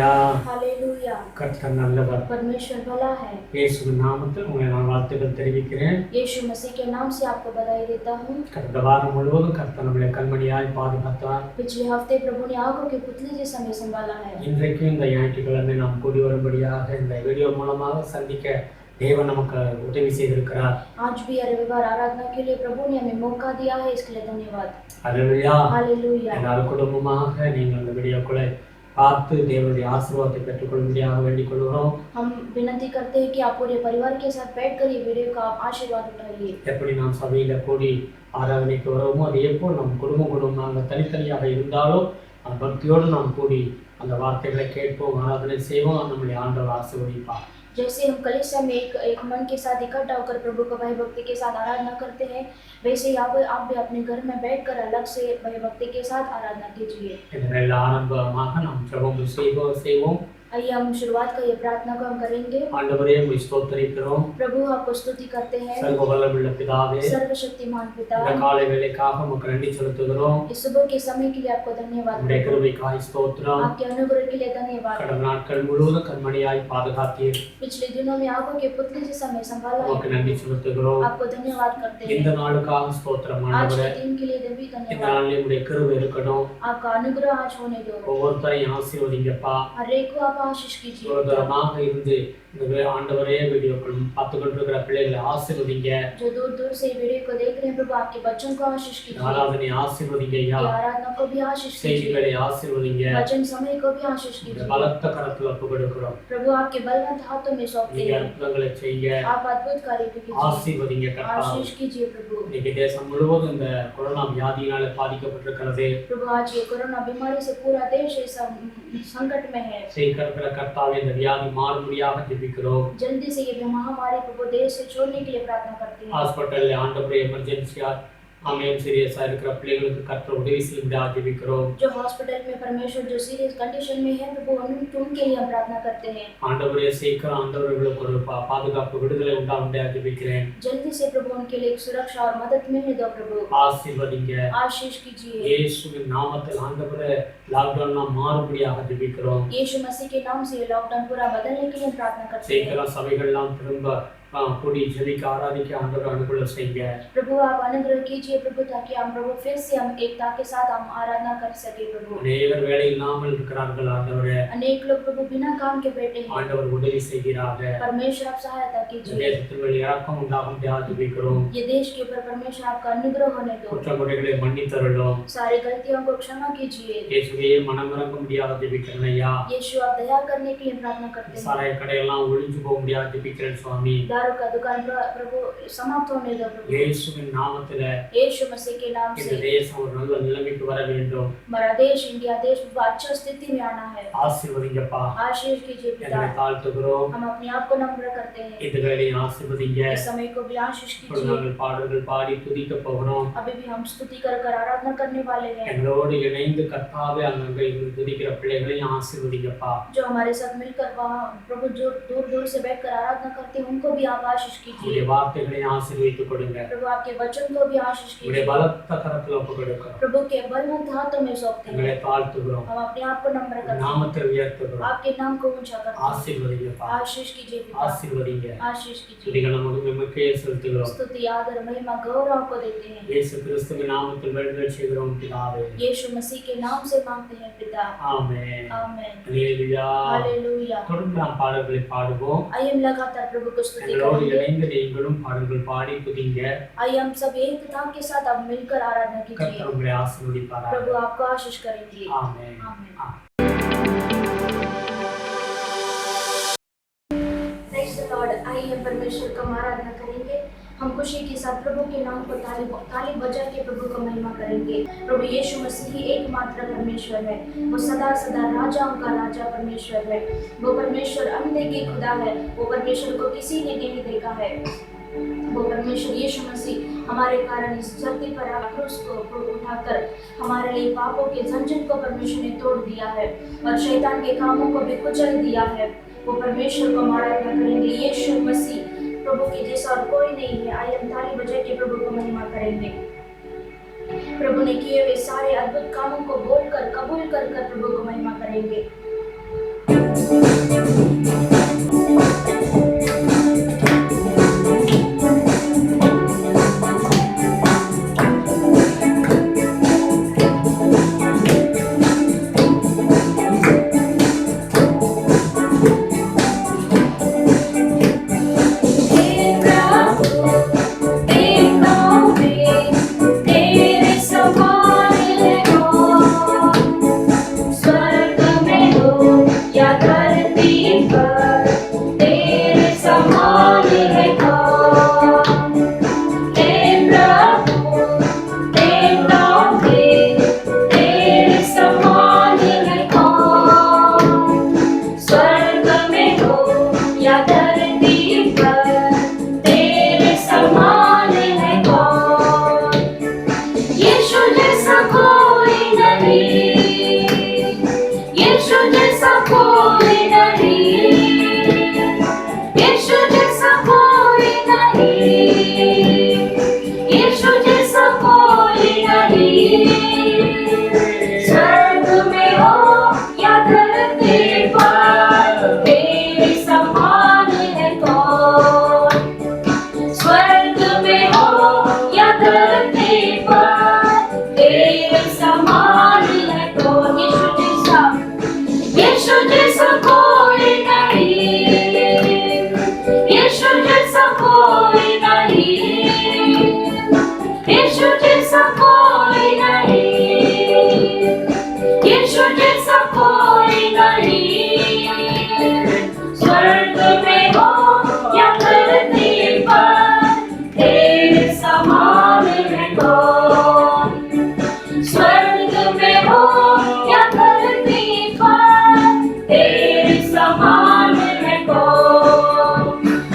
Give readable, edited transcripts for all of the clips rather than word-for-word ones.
ஹalleluya. கர்த்தர் நல்லவர். परमेश्वर भला है. இயேசுவின் நாமத்தில் உங்களை நான் வாழ்த்துக்கள் தெரிவிக்கிறேன். यीशु मसीह के नाम से आपको बधाई देता हूँ. கடந்த வாரம் முழுவதும் கர்த்தர் நம்மளை கண்மணியாய் பாதுகாத்தார். पिछले हफ्ते प्रभु ने आंखों की पुतली जैसा हमें संभाला है. இன்றைக்கு இந்த ஞாயிற்றுக்கிழமை நாம் கூடி வரும்படியாக இந்த வீடியோ மூலமாக சந்திக்க தேவன் நமக்கு உதவி செய்திருக்கிறார். आज भी रविवार आराधना के लिए प्रभु ने हमें मौका दिया है, इसके लिए धन्यवाद. ஹalleluya. हालेलुया. எல்லாரும் குடும்பமாக நீங்கள் இந்த வீடியோக்களை பார்த்து தேவனுடைய ஆசீர்வாதத்தை பெற்றுக்கொள்ளும்படியாக வேண்டிக் கொள்கிறோம். हम विनती करते हैं कि आप पूरे परिवार के साथ बैठकर ये वीडियो का आशीर्वाद उठाइए. எப்படி நாம் சபையில கூடி ஆராதனைக்கு வருவோமோ அதே போல் நம் குடும்பமாக தனித்தனியாக இருந்தாலும் பக்தியோடு நாம் கூடி அந்த வார்த்தைகளை கேட்போம், ஆராதனை செய்வோம். நம்முடைய ஆண்டவர் ஆசீர்வதிப்பார். जैसे हम कलीसिया में एक मन के साथ इकट्ठा होकर प्रभु को भय भक्ति के साथ आराधना करते हैं, वैसे ही आप भी अपने घर में बैठकर अलग से भय भक्ति के साथ आराधना कीजिए. இதெல்லாம் ஆரம்பமாக நாம் ஜெபம் செய்வோம். आइए हम शुरुआत का ये प्रार्थना को हम करेंगे. ஆண்டவரே உம்மை ஸ்தோத்திரிக்கிறோம். प्रभु आपको स्तुति करते हैं. सर्व वल्लभுள்ள பிதாவே, सर्वशक्तिमान पिता, இந்த காலை வேளைக்காக உமக்கு நன்றி செலுத்துகிறோம். इस सुबह के समय के लिए आपको धन्यवाद. உம்முடைய கிருபைக்காய் ஸ்தோத்திரம். आपके अनुग्रह के लिए धन्यवाद. கடந்த நாட்கள் முழுவதும் கண்மணியாய் பாதுகாத்தீர். पिछले दिनों में आंखों के पुतली जैसा हमें संभाला உமக்கு है. நன்றி செலுத்துகிறோம். आपको धन्यवाद करते हैं. இந்த நாளுக்காக ஸ்தோத்திரம் आज ஆண்டவரே. के दिन के लिए भी இந்த धन्यवाद. நாளிலே உம்முடைய கிருபை இருக்கட்டும். आपका अनुग्रह आज होने दो. ஒவ்வொருத்தரையும் ஆசீர்வதிங்கப்பா. हर एक को आप आशीष कीजिए. தூரமாக இருந்து இந்த ஆண்டவரே வீடியோக்கள் பார்த்து கொண்டிருக்கிற பிள்ளைகளை ஆசீர்வதிங்க. जो दूर दूर से वीडियो को देख रहे हैं प्रभु आपके बच्चों को आशीष कीजिए. ஆராதனை ஆசீர்வதிங்க ஐயா. आराधना को भी आशीष कीजिए. செய்திகளை ஆசீர்வதிங்க. वचन समय को भी आशीष இந்த कीजिए. பலத்த கரத்துல ஒப்புக்கொடுக்கிறோம். प्रभु आपके बलवंत हाथों में सौंपते நீங்க हैं. அற்புதங்களை செய்ய आप अद्भुत कार्य कीजिए. ஆசீர்வதிங்க கர்த்தாவே. आशीष कीजिए प्रभु. இன்னைக்கு தேசம் முழுவதும் இந்த கொரோனா வியாதியினால பாதிக்கப்பட்டிருக்கிறது. प्रभु आज ये कोरोना बीमारी से पूरा देश इस संकट में है. சீக்கிரத்துல கர்த்தாவே இந்த வியாதி மாறும்படியாக ஜெபிக்கிறோம். जल्दी से ये महामारी प्रभु देश से छोड़ने के लिए प्रार्थना करते हैं. ஹாஸ்பிட்டல்ல ஆண்டவரே எமர்ஜென்சியா ஆமென் சீரியஸா இருக்கிற பிள்ளைகளுக்கு கர்த்தர் உதவி செய்யும்படியாக ஜெபிக்கிறோம். जो हॉस्पिटल में परमेश्वर जो सीरियस कंडीशन में है प्रभु उनके लिए हम प्रार्थना करते हैं. ஆண்டவரே சீக்கிரம் ஆண்டவர்களுக்கு ஒரு பாதுகாப்பு விடுதலை உண்டாகும்படியாக ஜெபிக்கிறேன். जल्दी से प्रभु उनके लिए एक सुरक्षा और मदद मिलने दो प्रभु. ஆசீர்வதிங்க. आशीष कीजिए. இயேசுவின் நாமத்தில் ஆண்டவரே லாக்டவுன்லாம் மாறும்படியாக ஜெபிக்கிறோம். यीशु मसीह के नाम से लॉकडाउन पूरा बदलने के लिए प्रार्थना करते हैं. சீக்கிரம் சபைகள்லாம் திரும்ப கூடி ஜெபிக்க ஆராதிக்க ஆண்டவர் அனுகூலம் செய்யுங்க. प्रभु आप अनुग्रह कीजिए प्रभु, ताकि हम प्रभु फिर से हम एकता के साथ हम आराधना कर सके प्रभु. अनेक வேலை இல்லாமல் இருக்கிறார்கள் ஆண்டவரே. अनेक लोग प्रभु बिना काम के बैठे हैं. ஆண்டவர் உதவி செய்கிறாங்க. परमेश्वर आप सहायता कीजिए. தேசத்தின் மேல் இரக்கம் உண்டாகும்படியாக ஜெபிக்கிறோம். ये देश के ऊपर परमेश्वर आपका अनुग्रह होने दो. குற்றங்குறைகளை மன்னித்தருளும். सारी गलतियों को क्षमा कीजिए. இயேசுவே மனமிரங்கும்படியாக ஜெபிக்கிறேன் ஐயா. यीशु आप दया करने के लिए प्रार्थना करते हैं. சாராய கடையெல்லாம் ஒழிஞ்சு போகும்படியாக ஜெபிக்கிறேன் சுவாமி. दारू का दुकान प्रभु समाप्त होने दो प्रभु. இயேசுவின் நாமத்திலே यीशु मसीह के नाम இந்த से தேசம் ஒரு நல்ல நிலைமைக்கு வர வேண்டும். हमारा देश इंडिया देश अच्छी स्थिति में आना है. ஆசீர்வதிங்கப்பா. आशीष कीजिए पिता. என்னை தாழ்த்துகிறோம். हम अपने आप को नम्र करते हैं. இந்த வேளையை ஆசீர்வதிங்க. इस समय को भी आशीष ஒரு कीजिए. நாள் பாடல்கள் பாடி துதிக்க போகிறோம். अभी भी हम स्तुति कर आराधना करने वाले हैं. எங்களோடு இணைந்து கர்த்தாவே அங்கே இருந்து துதிக்கிற பிள்ளைகளையும் ஆசீர்வதிங்கப்பா. जो हमारे साथ मिलकर वहाँ प्रभु जो दूर दूर से बैठकर आराधना करते हैं उनको भी आप आशीष कीजिए. உடைய வார்த்தைகளை ஆசீர்வதித்து கொடுங்க. प्रभु आपके वचन को भी आशीष உடைய कीजिए. பலத்த கரத்துல ஒப்புக்கொடுக்கிறோம். प्रभु के बलवंत हाथों में सौंपते எங்களை हैं. தாழ்த்துகிறோம். हम अपने आप को नम्र करते हैं. நாமத்தை உயர்த்துகிறோம். आपके नाम को ऊंचा करते हैं. ஆசீர்வதிங்கப்பா. आशीष कीजिए पिता. ஆசீர்வதிங்க. आशीष कीजिए. துதிகளை நமக்கே செலுத்துகிறோம். स्तुति आदर महिमा गौरव को देते हैं. இயேசு கிறிஸ்துவின் நாமத்தில் வேண்டுதல் செய்கிறோம் பிதாவே. यीशु मसीह के नाम से मांगते हैं पिता. ஆமென். आमेन. அல்லேலூயா. हालेलुया. தொடர்ந்து நாம் பாடல்களை பாடுவோம். आइए हम लगातार प्रभु को स्तुति எங்களோடு करेंगे. இணைந்து நீங்களும் பாடல்கள் பாடி துதிங்க. आइए हम सब एकता के साथ अब मिलकर आराधना कीजिए. கர்த்தர் உங்களை ஆசீர்வதிப்பாராக. प्रभु आपको आशीष करेंगे. ஆமென். आमेन. Praise the Lord. आइए हम परमेश्वर का आराधना करेंगे. हम खुशी के साथ प्रभु के नाम को ताली बजा के प्रभु को महिमा करेंगे. प्रभु यीशु मसीह ही एकमात्र परमेश्वर है. वो सदा सदा राजाओं का राजा परमेश्वर है. वो परमेश्वर अनदेखी खुदा है. वो परमेश्वर को किसी ने नहीं देखा है. वो परमेश्वर यीशु मसीह हमारे कारण इस धरती पर क्रूस को उठाकर हमारे लिए पापों के जंजीर को परमेश्वर ने तोड़ दिया है और शैतान के कामों को भी कुचल दिया है. वो परमेश्वर को आराधना करेंगे. यीशु मसीह प्रभु के जैसा और कोई नहीं है. आइए हम ताली बजा के प्रभु को महिमा करेंगे. प्रभु ने किए हुए सारे अद्भुत कामों को बोलकर कबूल कर प्रभु को महिमा करेंगे. धरती पर तेरे समान है कौन। हे प्रभु देवता के तेरे समान है कौन। स्वर्ग में हो या धरती पर तेरे समान है कौन। यीशु जैसा कोई नहीं, यीशु जैसा कोई नहीं, यीशु जैसा कोई नहीं, यीशु जैसा कोई नहीं। स्वर्ग में हो या धरती पर तेरे समान है कौन। स्वर्ग में हो या धरती पर तेरे समान है कौन। यीशु जैसा कोई नहीं, यीशु जैसा कोई नहीं, यीशु जैसा कोई नहीं, यीशु जैसा कोई नहीं। स्वर्ग में हो या धरती पर तेरे समान है कौन। स्वर्ग में हो या धरती पर तेरे समान है कौन।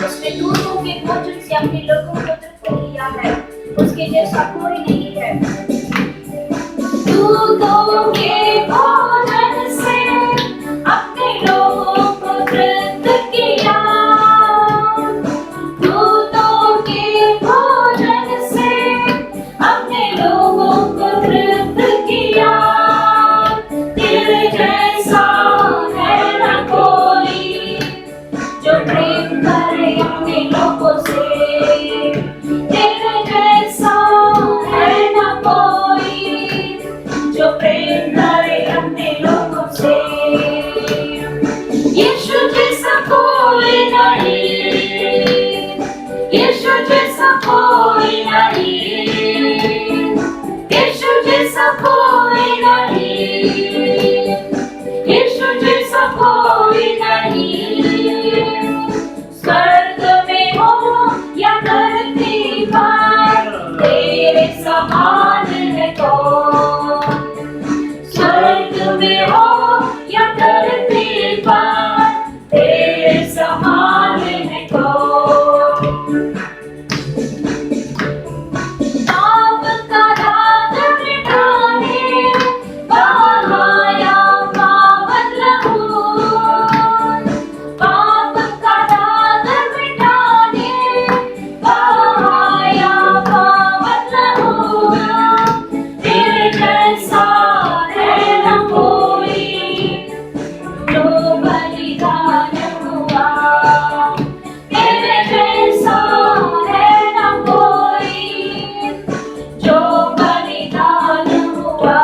उसने दूतों के भोजन से अपने लोगों को तृप्त किया है, उसके जैसा कोई नहीं है। दूतों के भोजन से अपने लोगों को तृप्त किया, दूतों के भोजन से अपने लोगों को तृप्त किया। तेरे जैसा है न कोई जो प्रेम करे अपने लोगों से। तेरे जैसा है न कोई जो प्रेम करे अपने लोगों से। यीशु जैसा कोई नहीं, यीशु जैसा कोई नहीं, यीशु जैसा कोई नहीं, यीशु जैसा कोई नहीं। स्वर्ग में हो या धरती पर तेरे समान है कौन। स्वर्ग में हो या धरती पर तेरे समान है कौन। पाप का दाग मिटाने बहाया पावन लहू, पाप का दाग मिटाने बहाया पावन लहू। तेरे जैसा है न कोई जो बलिदान हुआ। तेरे जैसा है न कोई जो बलिदान हुआ।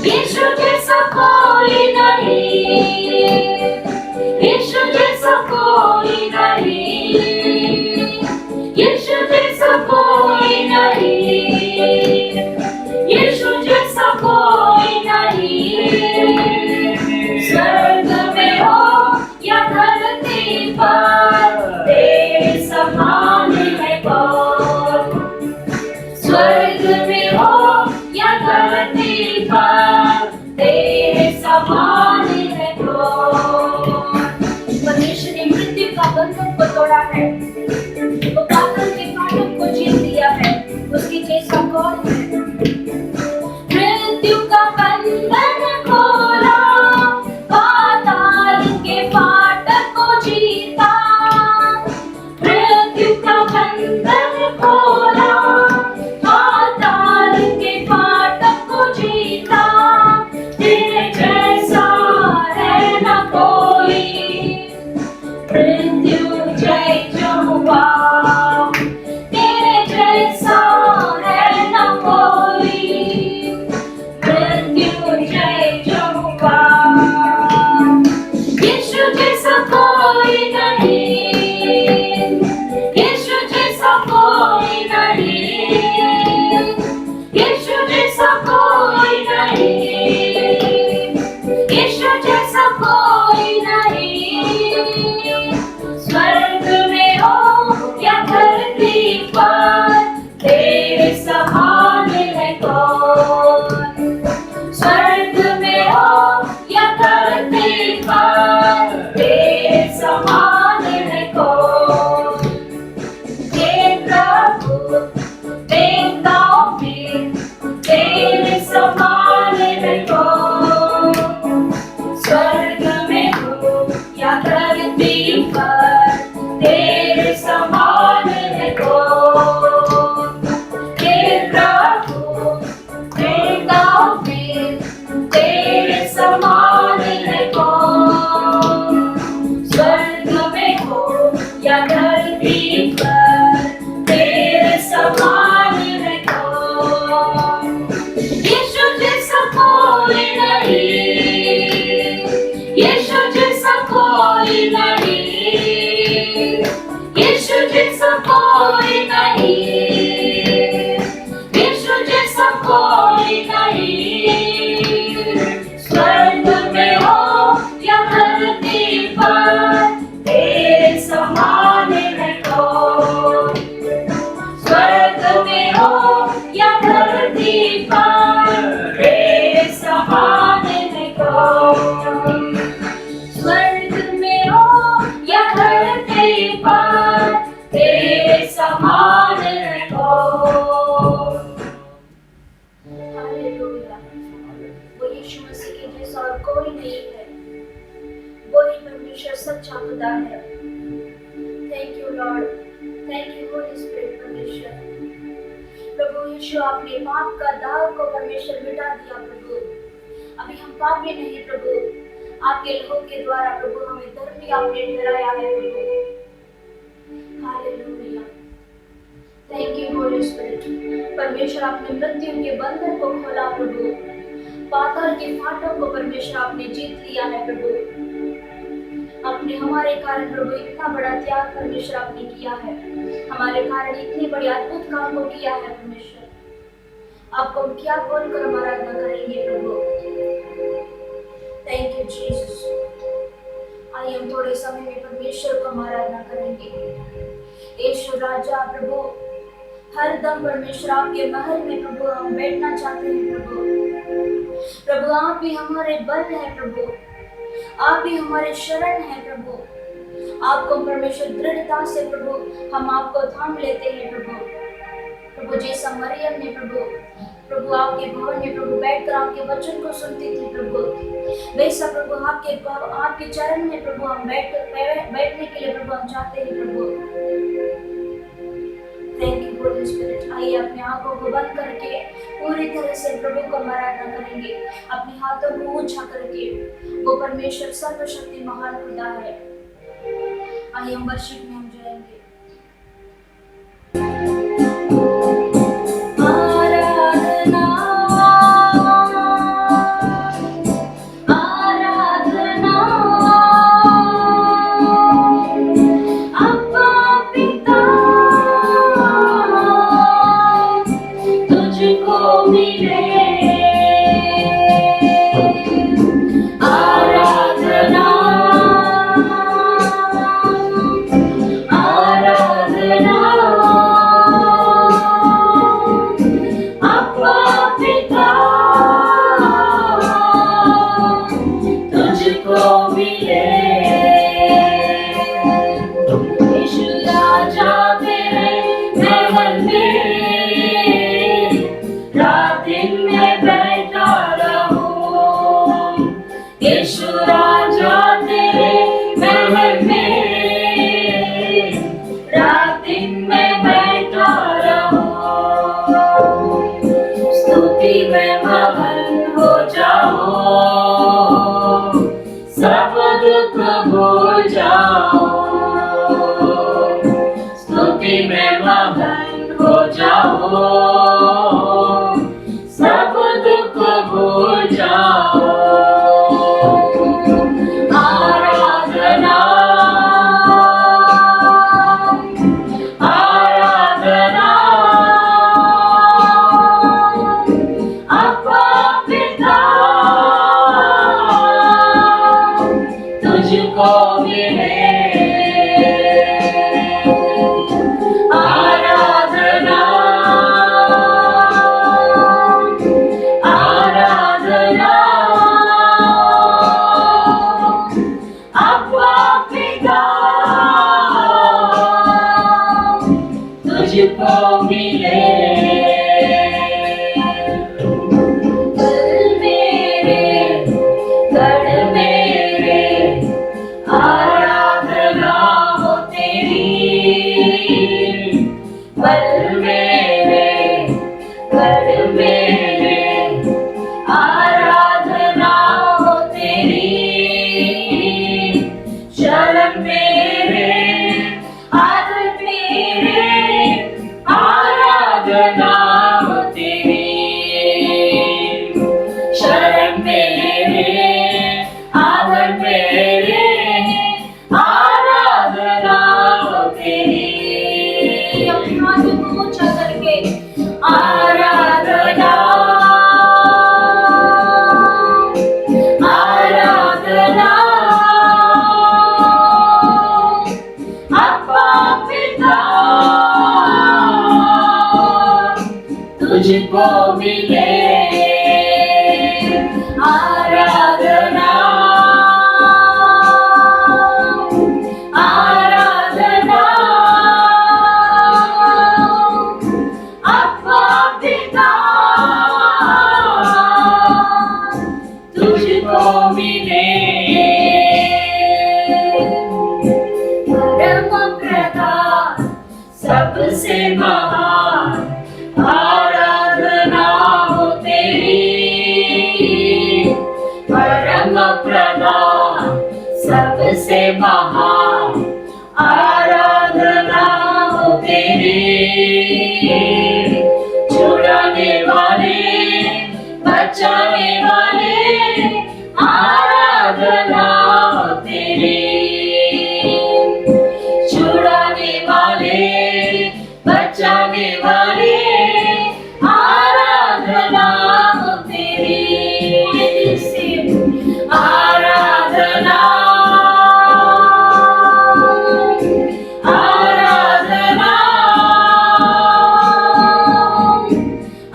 यीशु जैसा कोई नहीं, यीशु जैसा कोई नहीं, यीशु जैसा कोई नहीं, यीशु जैसा कोई नहीं। तेरे समान है कौन, हे प्रभु तेरा फिर तेरे समान है कौन, स्वर्ग में हो या धरती पर तेरे समान है कौन, यीशु जैसा कोई नहीं, यीशु जैसा कोई नहीं, यीशु जैसा कोई नहीं, यीशु जैसा कोई नहीं, स्वर्ग में हो या धरती पर तेरे समान है कौन, स्वर्ग में हो या धरती पर तेरे समान है कौन, स्वर्ग में हो या धरती पर तेरे समान है कौन। हालेलुया। वो यीशु मसीह के जैसा और कोई नहीं है, वो ही परमेश्वर सच्चा खुदा है। Thank you Lord, thank you holy spirit परमेश्वर। प्रभु यीशु आपने पाप का दाग को परमेश्वर मिटा दिया प्रभु, अभी हम पापी नहीं प्रभु, आपके लहू के द्वारा प्रभु हमें धर्मी आपने ठहराया है प्रभु। Hallelujah. Thank you holy spirit परमेश्वर, आपने मृत्यु के बंधन को खोला प्रभु, पाताल के फाटकों को परमेश्वर आपने जीत लिया है प्रभु, आपने हमारे कारण प्रभु इतना बड़ा त्याग परमेश्वर आपने किया है, हमारे कारण इतने बड़े अद्भुत काम को किया है परमेश्वर। आपको हम क्या बोलकर हम आराधना करेंगे प्रभु। Thank you Jesus. आइए हम थोड़े समय में परमेश्वर को हम आराधना करेंगे। यीशु राजा प्रभु, हर दम परमेश्वर आपके महल में प्रभु हम बैठना चाहते हैं प्रभु। प्रभु आप भी हमारे बल है प्रभु, आप भी हमारे शरण है प्रभु, आपको परमेश्वर दृढ़ता से प्रभु हम आपको थाम लेते हैं प्रभु। प्रभु जैसा मरियम ने प्रभु आपके भवन में प्रभु बैठकर आपके वचन को सुनती थी प्रभु, वैसा प्रभु आपके चरण में प्रभु हम बैठने के लिए प्रभु हम चाहते हैं प्रभु। Thank you holy spirit. आइए अपने आंखों को बंद करके पूरी तरह से प्रभु को आराधना करेंगे, अपने हाथों को ऊंचा करके। वो परमेश्वर सर्वशक्ति महान खुदा है। आइए हम वर्शिप में हम जाएंगे। Ah तुझको मिले आराधना आराधना अब्बा पिता तुझको मिले परम प्रधान सबसे महान आराधना हो तेरी परम प्रधान सबसे महान आराधना हो तेरी छुड़ाने वाले बचाने वाले आराधना हो तेरी छुड़ाने वाले बचाने वाले आराधना हो तेरी आराधना आराधना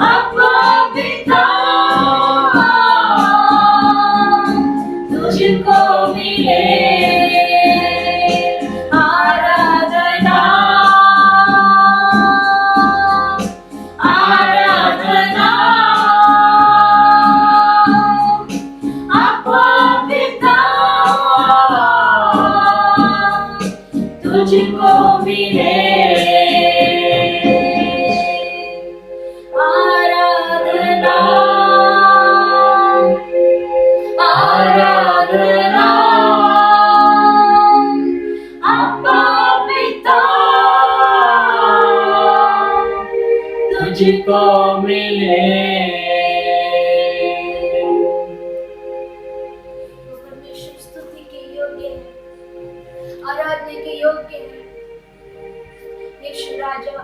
अब्बा पिता तुझको मिले आराधना आराधना अब्बा पिता तुझको मिले आराधना आराधना अब्बा पिता तुझको मिले परमेश्वर स्तुति के योग्य है आराधना के योग्य है यीशु राजा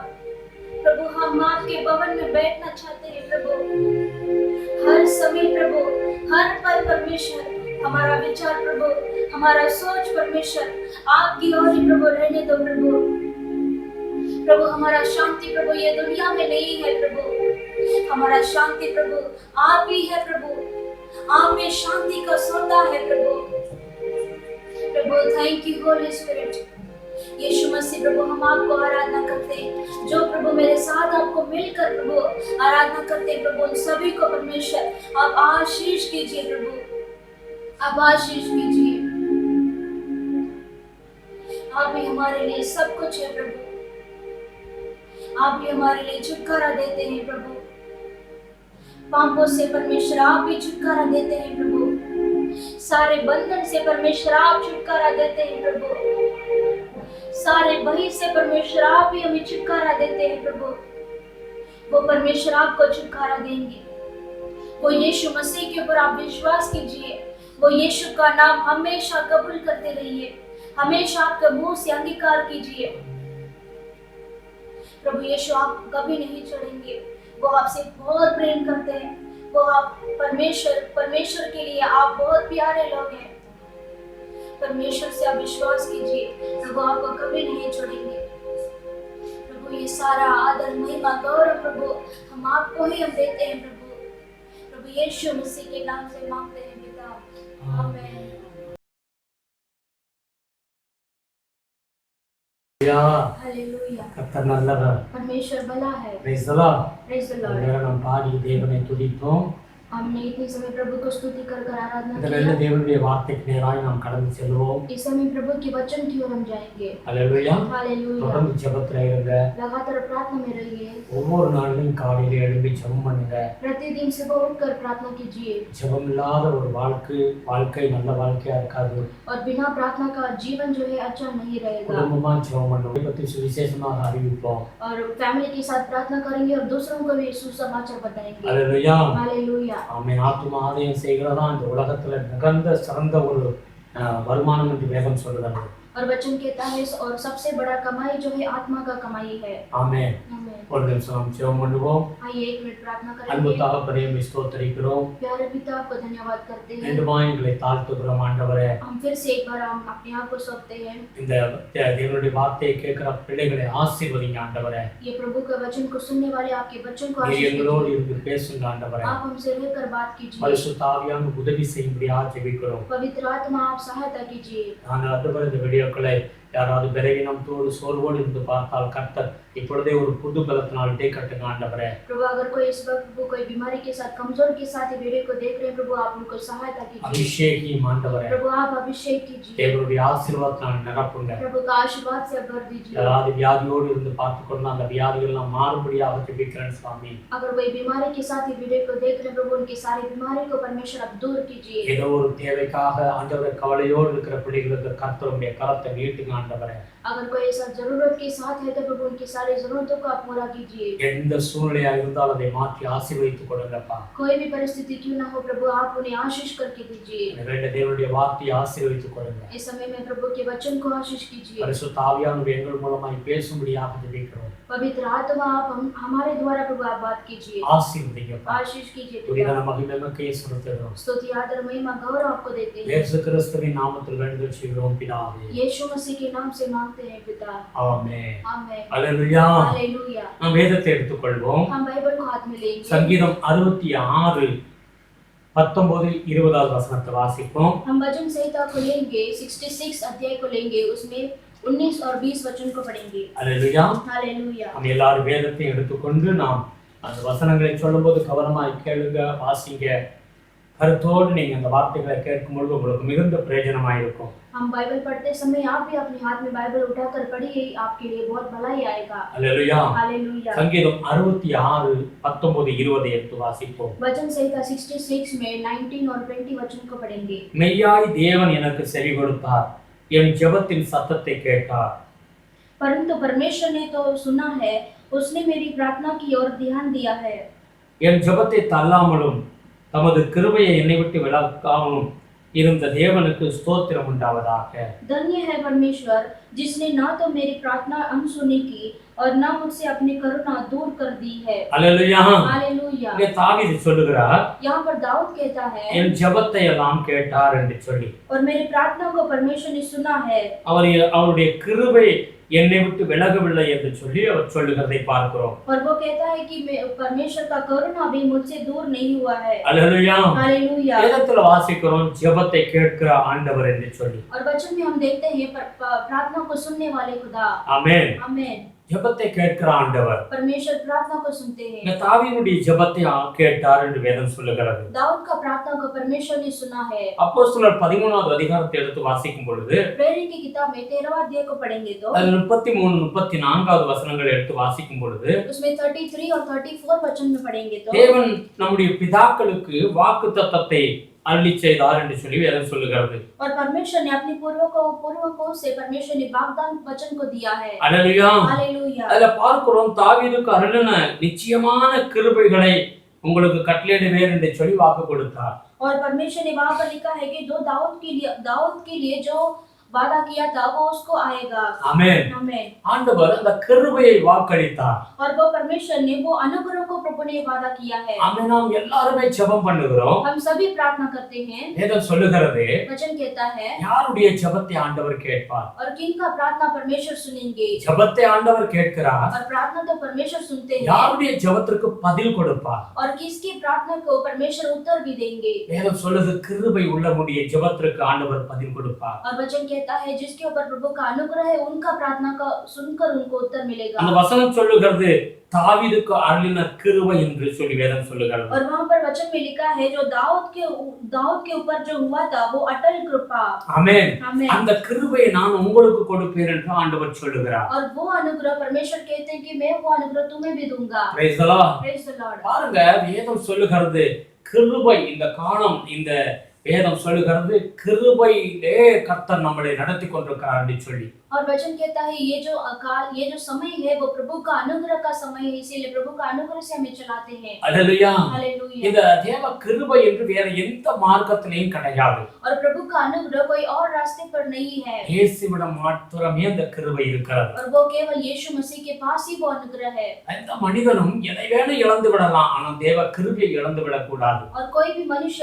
प्रभु हम आपके भवन में बैठना चाहते हैं प्रभु हर समय प्रभु हर पल परमेश्वर हमारा विचार प्रभु हमारा सोच परमेश्वर आपकी ओर ही प्रभु रहने दो प्रभु प्रभु हमारा शांति प्रभु ये दुनिया में नहीं है प्रभु हमारा शांति प्रभु आप ही है प्रभु आप में शांति का सौदा है प्रभु प्रभु थैंक यू होली स्पिरिट यीशु मसीह प्रभु हम आपको आराधना करते हैं जो प्रभु मेरे साथ आपको मिलकर प्रभु आराधना करते हैं प्रभु उन सभी को परमेश्वर आप आशीष कीजिए प्रभु आप आशीष कीजिए आप ही हमारे लिए सब कुछ है प्रभु आप ही हमारे लिए छुटकारा देते हैं प्रभु पापों से परमेश्वर आप ही छुटकारा देते हैं प्रभु सारे बंधन से परमेश्वर आप छुटकारा देते हैं प्रभु सारे भय से परमेश्वर आप ही हमें छुटकारा देते हैं प्रभु वो परमेश्वर आपको छुटकारा देंगे वो यीशु मसीह के ऊपर आप विश्वास कीजिए वो यीशु का नाम हमेशा कबूल करते रहिए हमेशा आपके मुंह से अंगीकार कीजिए प्रभु यीशु आप कभी नहीं छोड़ेंगे वो आपसे बहुत प्रेम करते हैं वो आप परमेश्वर के लिए आप बहुत प्यारे लोग हैं परमेश्वर से आप विश्वास कीजिए प्रभु आपको कभी नहीं छोड़ेंगे प्रभु ये सारा आदर महिमा गौरव प्रभु हम आपको ही हम देते हैं प्रभु यीशु मसीह के नाम से मांगते हैं पिता आमीन हालेलुया கர்த்தர் நல்லவர் परमेश्वर भला है praise the lord praise the Lord நாம் பாடி தேவனை துதித்தோம் हमने इतने समय प्रभु को स्तुति कर आराधना இதெல்லாம் किया தேவனுடைய வார்த்தைக்கு நேராய் நாம் கடந்து செல்வோம் इस समय प्रभु के वचन की ओर हम जाएंगे ஹalleluya हालेलुया தொடர்ந்து ஜெபத்துல இருங்க लगातार प्रार्थना में रहिए ஒவ்வொரு நாளிலும் காலையில எழும்பி ஜெபம் பண்ணுங்க प्रतिदिन सुबह उठकर प्रार्थना कीजिए ஜெபம் இல்லாத ஒரு வாழ்க்கை நல்ல வாழ்க்கையா இருக்காது और बिना प्रार्थना का जीवन जो है अच्छा नहीं रहेगा குடும்பமா ஜெபம் பண்ணுவோம் இதை பத்தி சுவிசேஷமாக அறிவிப்போம் और फैमिली के साथ प्रार्थना करेंगे और दूसरों को भी सुसमाचार बताएंगे ஹalleluya हालेलुया ஆமென் ஆத்துமா ஆதாயம் செய்கிறதா இந்த உலகத்துல மிகுந்த சிறந்த ஒரு வருமானம் என்று வேதம் சொல்லுகிறது और वचन कहता है और सबसे बड़ा कमाई जो है आत्मा का कमाई है। ஆமென். आमीन। ஒரு நிமிஷம் நாம் ஜெபம் பண்ணுவோம். आइए 1 मिनट प्रार्थना அன்பு करेंगे। தகப்பனே உம்மை ஸ்தோத்திரிக்கிறோம். प्यारे पिता आपको धन्यवाद करते हैं। மீண்டுமாய் எங்களை தாழ்த்துகிறோம் ஆண்டவரே. हम फिर से एक बार हम अपने आप को सौंपते हैं। இந்த தேவனுடைய வார்த்தையை கேட்கிற பிள்ளைகளை ஆசீர்வதிங்க ஆண்டவரே. ये प्रभु के वचन को सुनने वाले आपके बच्चों को நீர் आशीष எங்களோடு दीजिए। இருந்து பேசுங்க ஆண்டவரே. आप हमसे रहकर बात कीजिए। பரிசுத்த ஆவியானவர் உதவி செய்யும்படியாக ஜெபிக்கிறோம். पवित्र आत्मा आप सहायता कीजिए। நாங்கள் ஆண்டவரே இந்த வீடியோக்களை யாராவது பலவீனத்தோடு சோர்வோடு இருந்து பார்த்தால் கர்த்தர் இப்பொழுதே ஒரு புது பலத்தினால் இட்டை கட்டுங்க ஆண்டவரே. प्रभु अगर कोई इस वक्त प्रभु कोई बीमारी के साथ कमजोर के साथ ये वीडियो को देख रहे हैं प्रभु आप उनको सहायता कीजिए। அபிஷேகம் ஆண்டவரே. प्रभु आप अभिषेक कीजिए। தேவனுடைய ஆசீர்வாதத்தால் நிரப்புங்க. प्रभु का आशीर्वाद से भर दीजिए। யாராவது வியாதியோடு இருந்து பார்த்து கொண்டு அந்த வியாதிகள் எல்லாம் மாறும்படியாக ஜெபிக்கிறேன் சுவாமி. अगर कोई बीमारी के साथ ये वीडियो को देख रहे हैं प्रभु उनकी सारी बीमारी को परमेश्वर आप दूर कीजिए। ஏதோ ஒரு தேவைக்காக ஆண்டவரே கவலையோடு இருக்கிற பிள்ளைகளுக்கு கர்த்தருடைய கரத்தை நீட்டுங்க ஆண்டவரே. अगर कोई ऐसा जरूरत के साथ है तो प्रभु उनकी सारी जरूरतों को आप पूरा कीजिए। எந்த சூழ்நிலையா இருந்தாலும் அதை மாற்றி ஆசீர்வதித்து கொடுங்கப்பா. कोई भी परिस्थिति क्यों ना हो प्रभु आप उन्हें आशीष करके दीजिए। தேவனுடைய வார்த்தையை ஆசீர்வதித்து கொடுங்க. इस समय में प्रभु के वचन को आशीष कीजिए। பரிசுத்த ஆவியானவர் எங்கள் மூலமாய் பேசும்படியாக ஜெபிக்கிறோம். पवित्र आत्मा आप हमारे द्वारा प्रभु आप बात कीजिए। ஆசீர்வதிங்கப்பா. आशीष कीजिए। துதிகன மகிமைக்கு செலுத்துகிறோம். स्तुति आदर महिमा गौरव आपको देते हैं। இயேசு கிறிஸ்துவின் நாமத்தில் வேண்டுதல் செய்கிறோம் பிதாவே. यीशु मसीह के नाम से मांगते हैं पिता। ஆமென். आमेन। அல்லேலூயா. हालेलुया। நாம் வேதத்தை எடுத்துக்கொள்வோம். हम बाइबल को हाथ में लेंगे। சங்கீதம் 66 19 20 வசனத்தை வாசிப்போம். हम वचन संहिता को लेंगे 66 अध्याय को लेंगे उसमें 19 और 20 वचन को पढ़ेंगे। அல்லேலூயா. हालेलुया। நாம் எல்லாரும் வேதத்தை எடுத்துக்கொண்டு நாம் அந்த வசனங்களை சொல்லும்போது கவனமாய் கேளுங்க, வாசிங்க. கருத்தோடு நீங்க அந்த வார்த்தைகளை கேட்கும்போது உங்களுக்கு மிகுந்த பிரயோஜனமாக இருக்கும். हम बाइबल पढ़ते समय आप भी अपने हाथ में बाइबल उठाकर पढ़िए आपके लिए बहुत भलाई आएगा। அல்லேலூயா. हालेलुया। சங்கீதம் 66 19 20 எடுத்து வாசிப்போம். वचन संहिता 66 में 19 और 20 वचन को पढ़ेंगे। மெய்யாய் தேவன் எனக்கு செவி கொடுத்தார், என் ஜெபத்தின் சத்தத்தை கேட்டார். परंतु परमेश्वर ने तो सुना है, उसने मेरी प्रार्थना की ओर ध्यान दिया है। என் ஜெபத்தை தள்ளாமலும் தமது கிருபையை என்னை விட்டு விலக்காமலும் இருந்த தேவனுக்கு ஸ்தோத்திரம் உண்டாவதாக. धन्य है परमेश्वर जिसने ना तो मेरी प्रार्थना अनसुनी की और ना मुझसे अपनी करुणा दूर कर दी है। அல்லேலூயா. हालेलुया। இங்கே தாவீது சொல்லுகிறார், यहाँ पर दाऊद कहता है என் ஜெபத்தை எல்லாம் கேட்டார் என்று சொல்லி. और मेरी प्रार्थना को परमेश्वर ने सुना है। அவருடைய கிருபை என்னை விட்டு விலகவில்லை என்று சொல்லி அவர் சொல்லுகிறதை பார்க்கிறோம். और वो कहता है कि परमेश्वर का करुणा भी मुझसे दूर नहीं हुआ है। அல்லேலூயா. हालेलुया। வேதத்துல வாசிக்கிறோம் ஜெபத்தை கேட்கிற ஆண்டவர் என்று சொல்லி. और वचन में हम देखते हैं प्रार्थना को सुनने वाले खुदा। ஆமென். आमेन। ஜெபத்தை கேட்கிற ஆண்டவர். परमेश्वर प्रार्थना को सुनते हैं। இந்த தாவீதுடைய ஜெபத்தை கேட்டார் என்று வேதம் சொல்லுகிறது. दाऊद का प्रार्थना को परमेश्वर ने सुना है। அப்போஸ்தலர் 13வது அதிகாரத்தை எடுத்து வாசிக்கும் பொழுது प्रेरित की किताब में 13वां अध्याय को पढ़ेंगे तो அதில் 33 34வது வசனங்களை எடுத்து வாசிக்கும் பொழுது उसमें 33 और 34 वचन में पढ़ेंगे तो தேவன் நம்முடைய பிதாக்களுக்கு வாக்குத்தத்தத்தை அருளி செய்தார் என்று சொல்லி வேதம் சொல்லுகிறது. और परमेश्वर ने अपने पूर्वकों से परमेश्वर ने वाग्दान वचन को दिया है। அல்லேலூயா. हालेलुया। அதுல பார்க்கிறோம் தாவீதுக்கு அருளின நிச்சயமான கிருபைகளை உங்களுக்கு கட்டளையிடுவேன் என்று சொல்லி வாக்கு கொடுத்தார். और परमेश्वर ने वहां पर लिखा है कि जो दाऊद के लिए जो वादा किया था वो उसको आएगा। ஆமென். आमेन। ஆண்டவர் அந்த கிருபையை வாக்களித்தார். और वो परमेश्वर ने वो अनुग्रह को प्रभु ने वादा किया है। ஆமென். நாம் எல்லாரும் ஜெபம் பண்ணுகிறோம். हम सभी प्रार्थना करते हैं। வேதம் சொல்லுகிறது वचन कहता है யாருடைய ஜெபத்தை ஆண்டவர் கேட்பார்? और किनका प्रार्थना परमेश्वर सुनेंगे। ஜெபத்தை ஆண்டவர் கேட்கிறார். और प्रार्थना तो परमेश्वर सुनते हैं। யாருடைய ஜெபத்திற்கு பதில் கொடுப்பார்? और किसकी प्रार्थना को परमेश्वर उत्तर भी देंगे। வேதம் சொல்லுது கிருபை உள்ளவனுடைய ஜெபத்திற்கு ஆண்டவர் பதில் கொடுப்பார். और वचन कहता है जिसके ऊपर प्रभु का अनुग्रह है उनका प्रार्थना का सुनकर उनको उत्तर मिलेगा। அந்த வசனம் சொல்லுகிறது தாவீதுக்கு அருளின கிருபை என்று சொல்லி வேதம் சொல்லுகிறது. और वहां पर वचन में लिखा है जो दाऊद के ऊपर जो हुआ था वो अटल कृपा। ஆமென். आमेन। அந்த கிருபையை நான் உங்களுக்கு கொடுப்பேன் என்று ஆண்டவர் சொல்லுகிறார். और वो अनुग्रह परमेश्वर कहते हैं कि मैं वो अनुग्रह तुम्हें भी दूंगा। Praise the Lord. Praise the Lord। பாருங்க வேதம் சொல்லுகிறது கிருபை இந்த காலம் இந்த வேதம் சொல்லுகிறது கிருபையிலே கர்த்தர் நம்மளை நடத்தி கொண்டிருக்கிறார் என்று சொல்லி. और वचन कहता है ये जो अकाल, ये जो समय है वो प्रभु का अनुग्रह का समय है, इसीलिए प्रभु का अनुग्रह से हमें चलाते हैं. அல்லேலூயா. हालेलुया. இந்த தேவ கிருபை என்று வேற எந்த மார்க்கத்திலையும் கிடையாது. और प्रभु का अनुग्रह कोई और रास्ते पर नहीं है. இயேசுவிடம் மாத்திரமே அந்த கிருபை இருக்கிறது. और वो केवल यीशु मसीह के पास ही वो अनुग्रह है. எந்த மனிதனும் எதை வேணும் இழந்து விடலாம், ஆனா தேவ கிருபையை இழந்து விடக்கூடாது. और कोई भी मनुष्य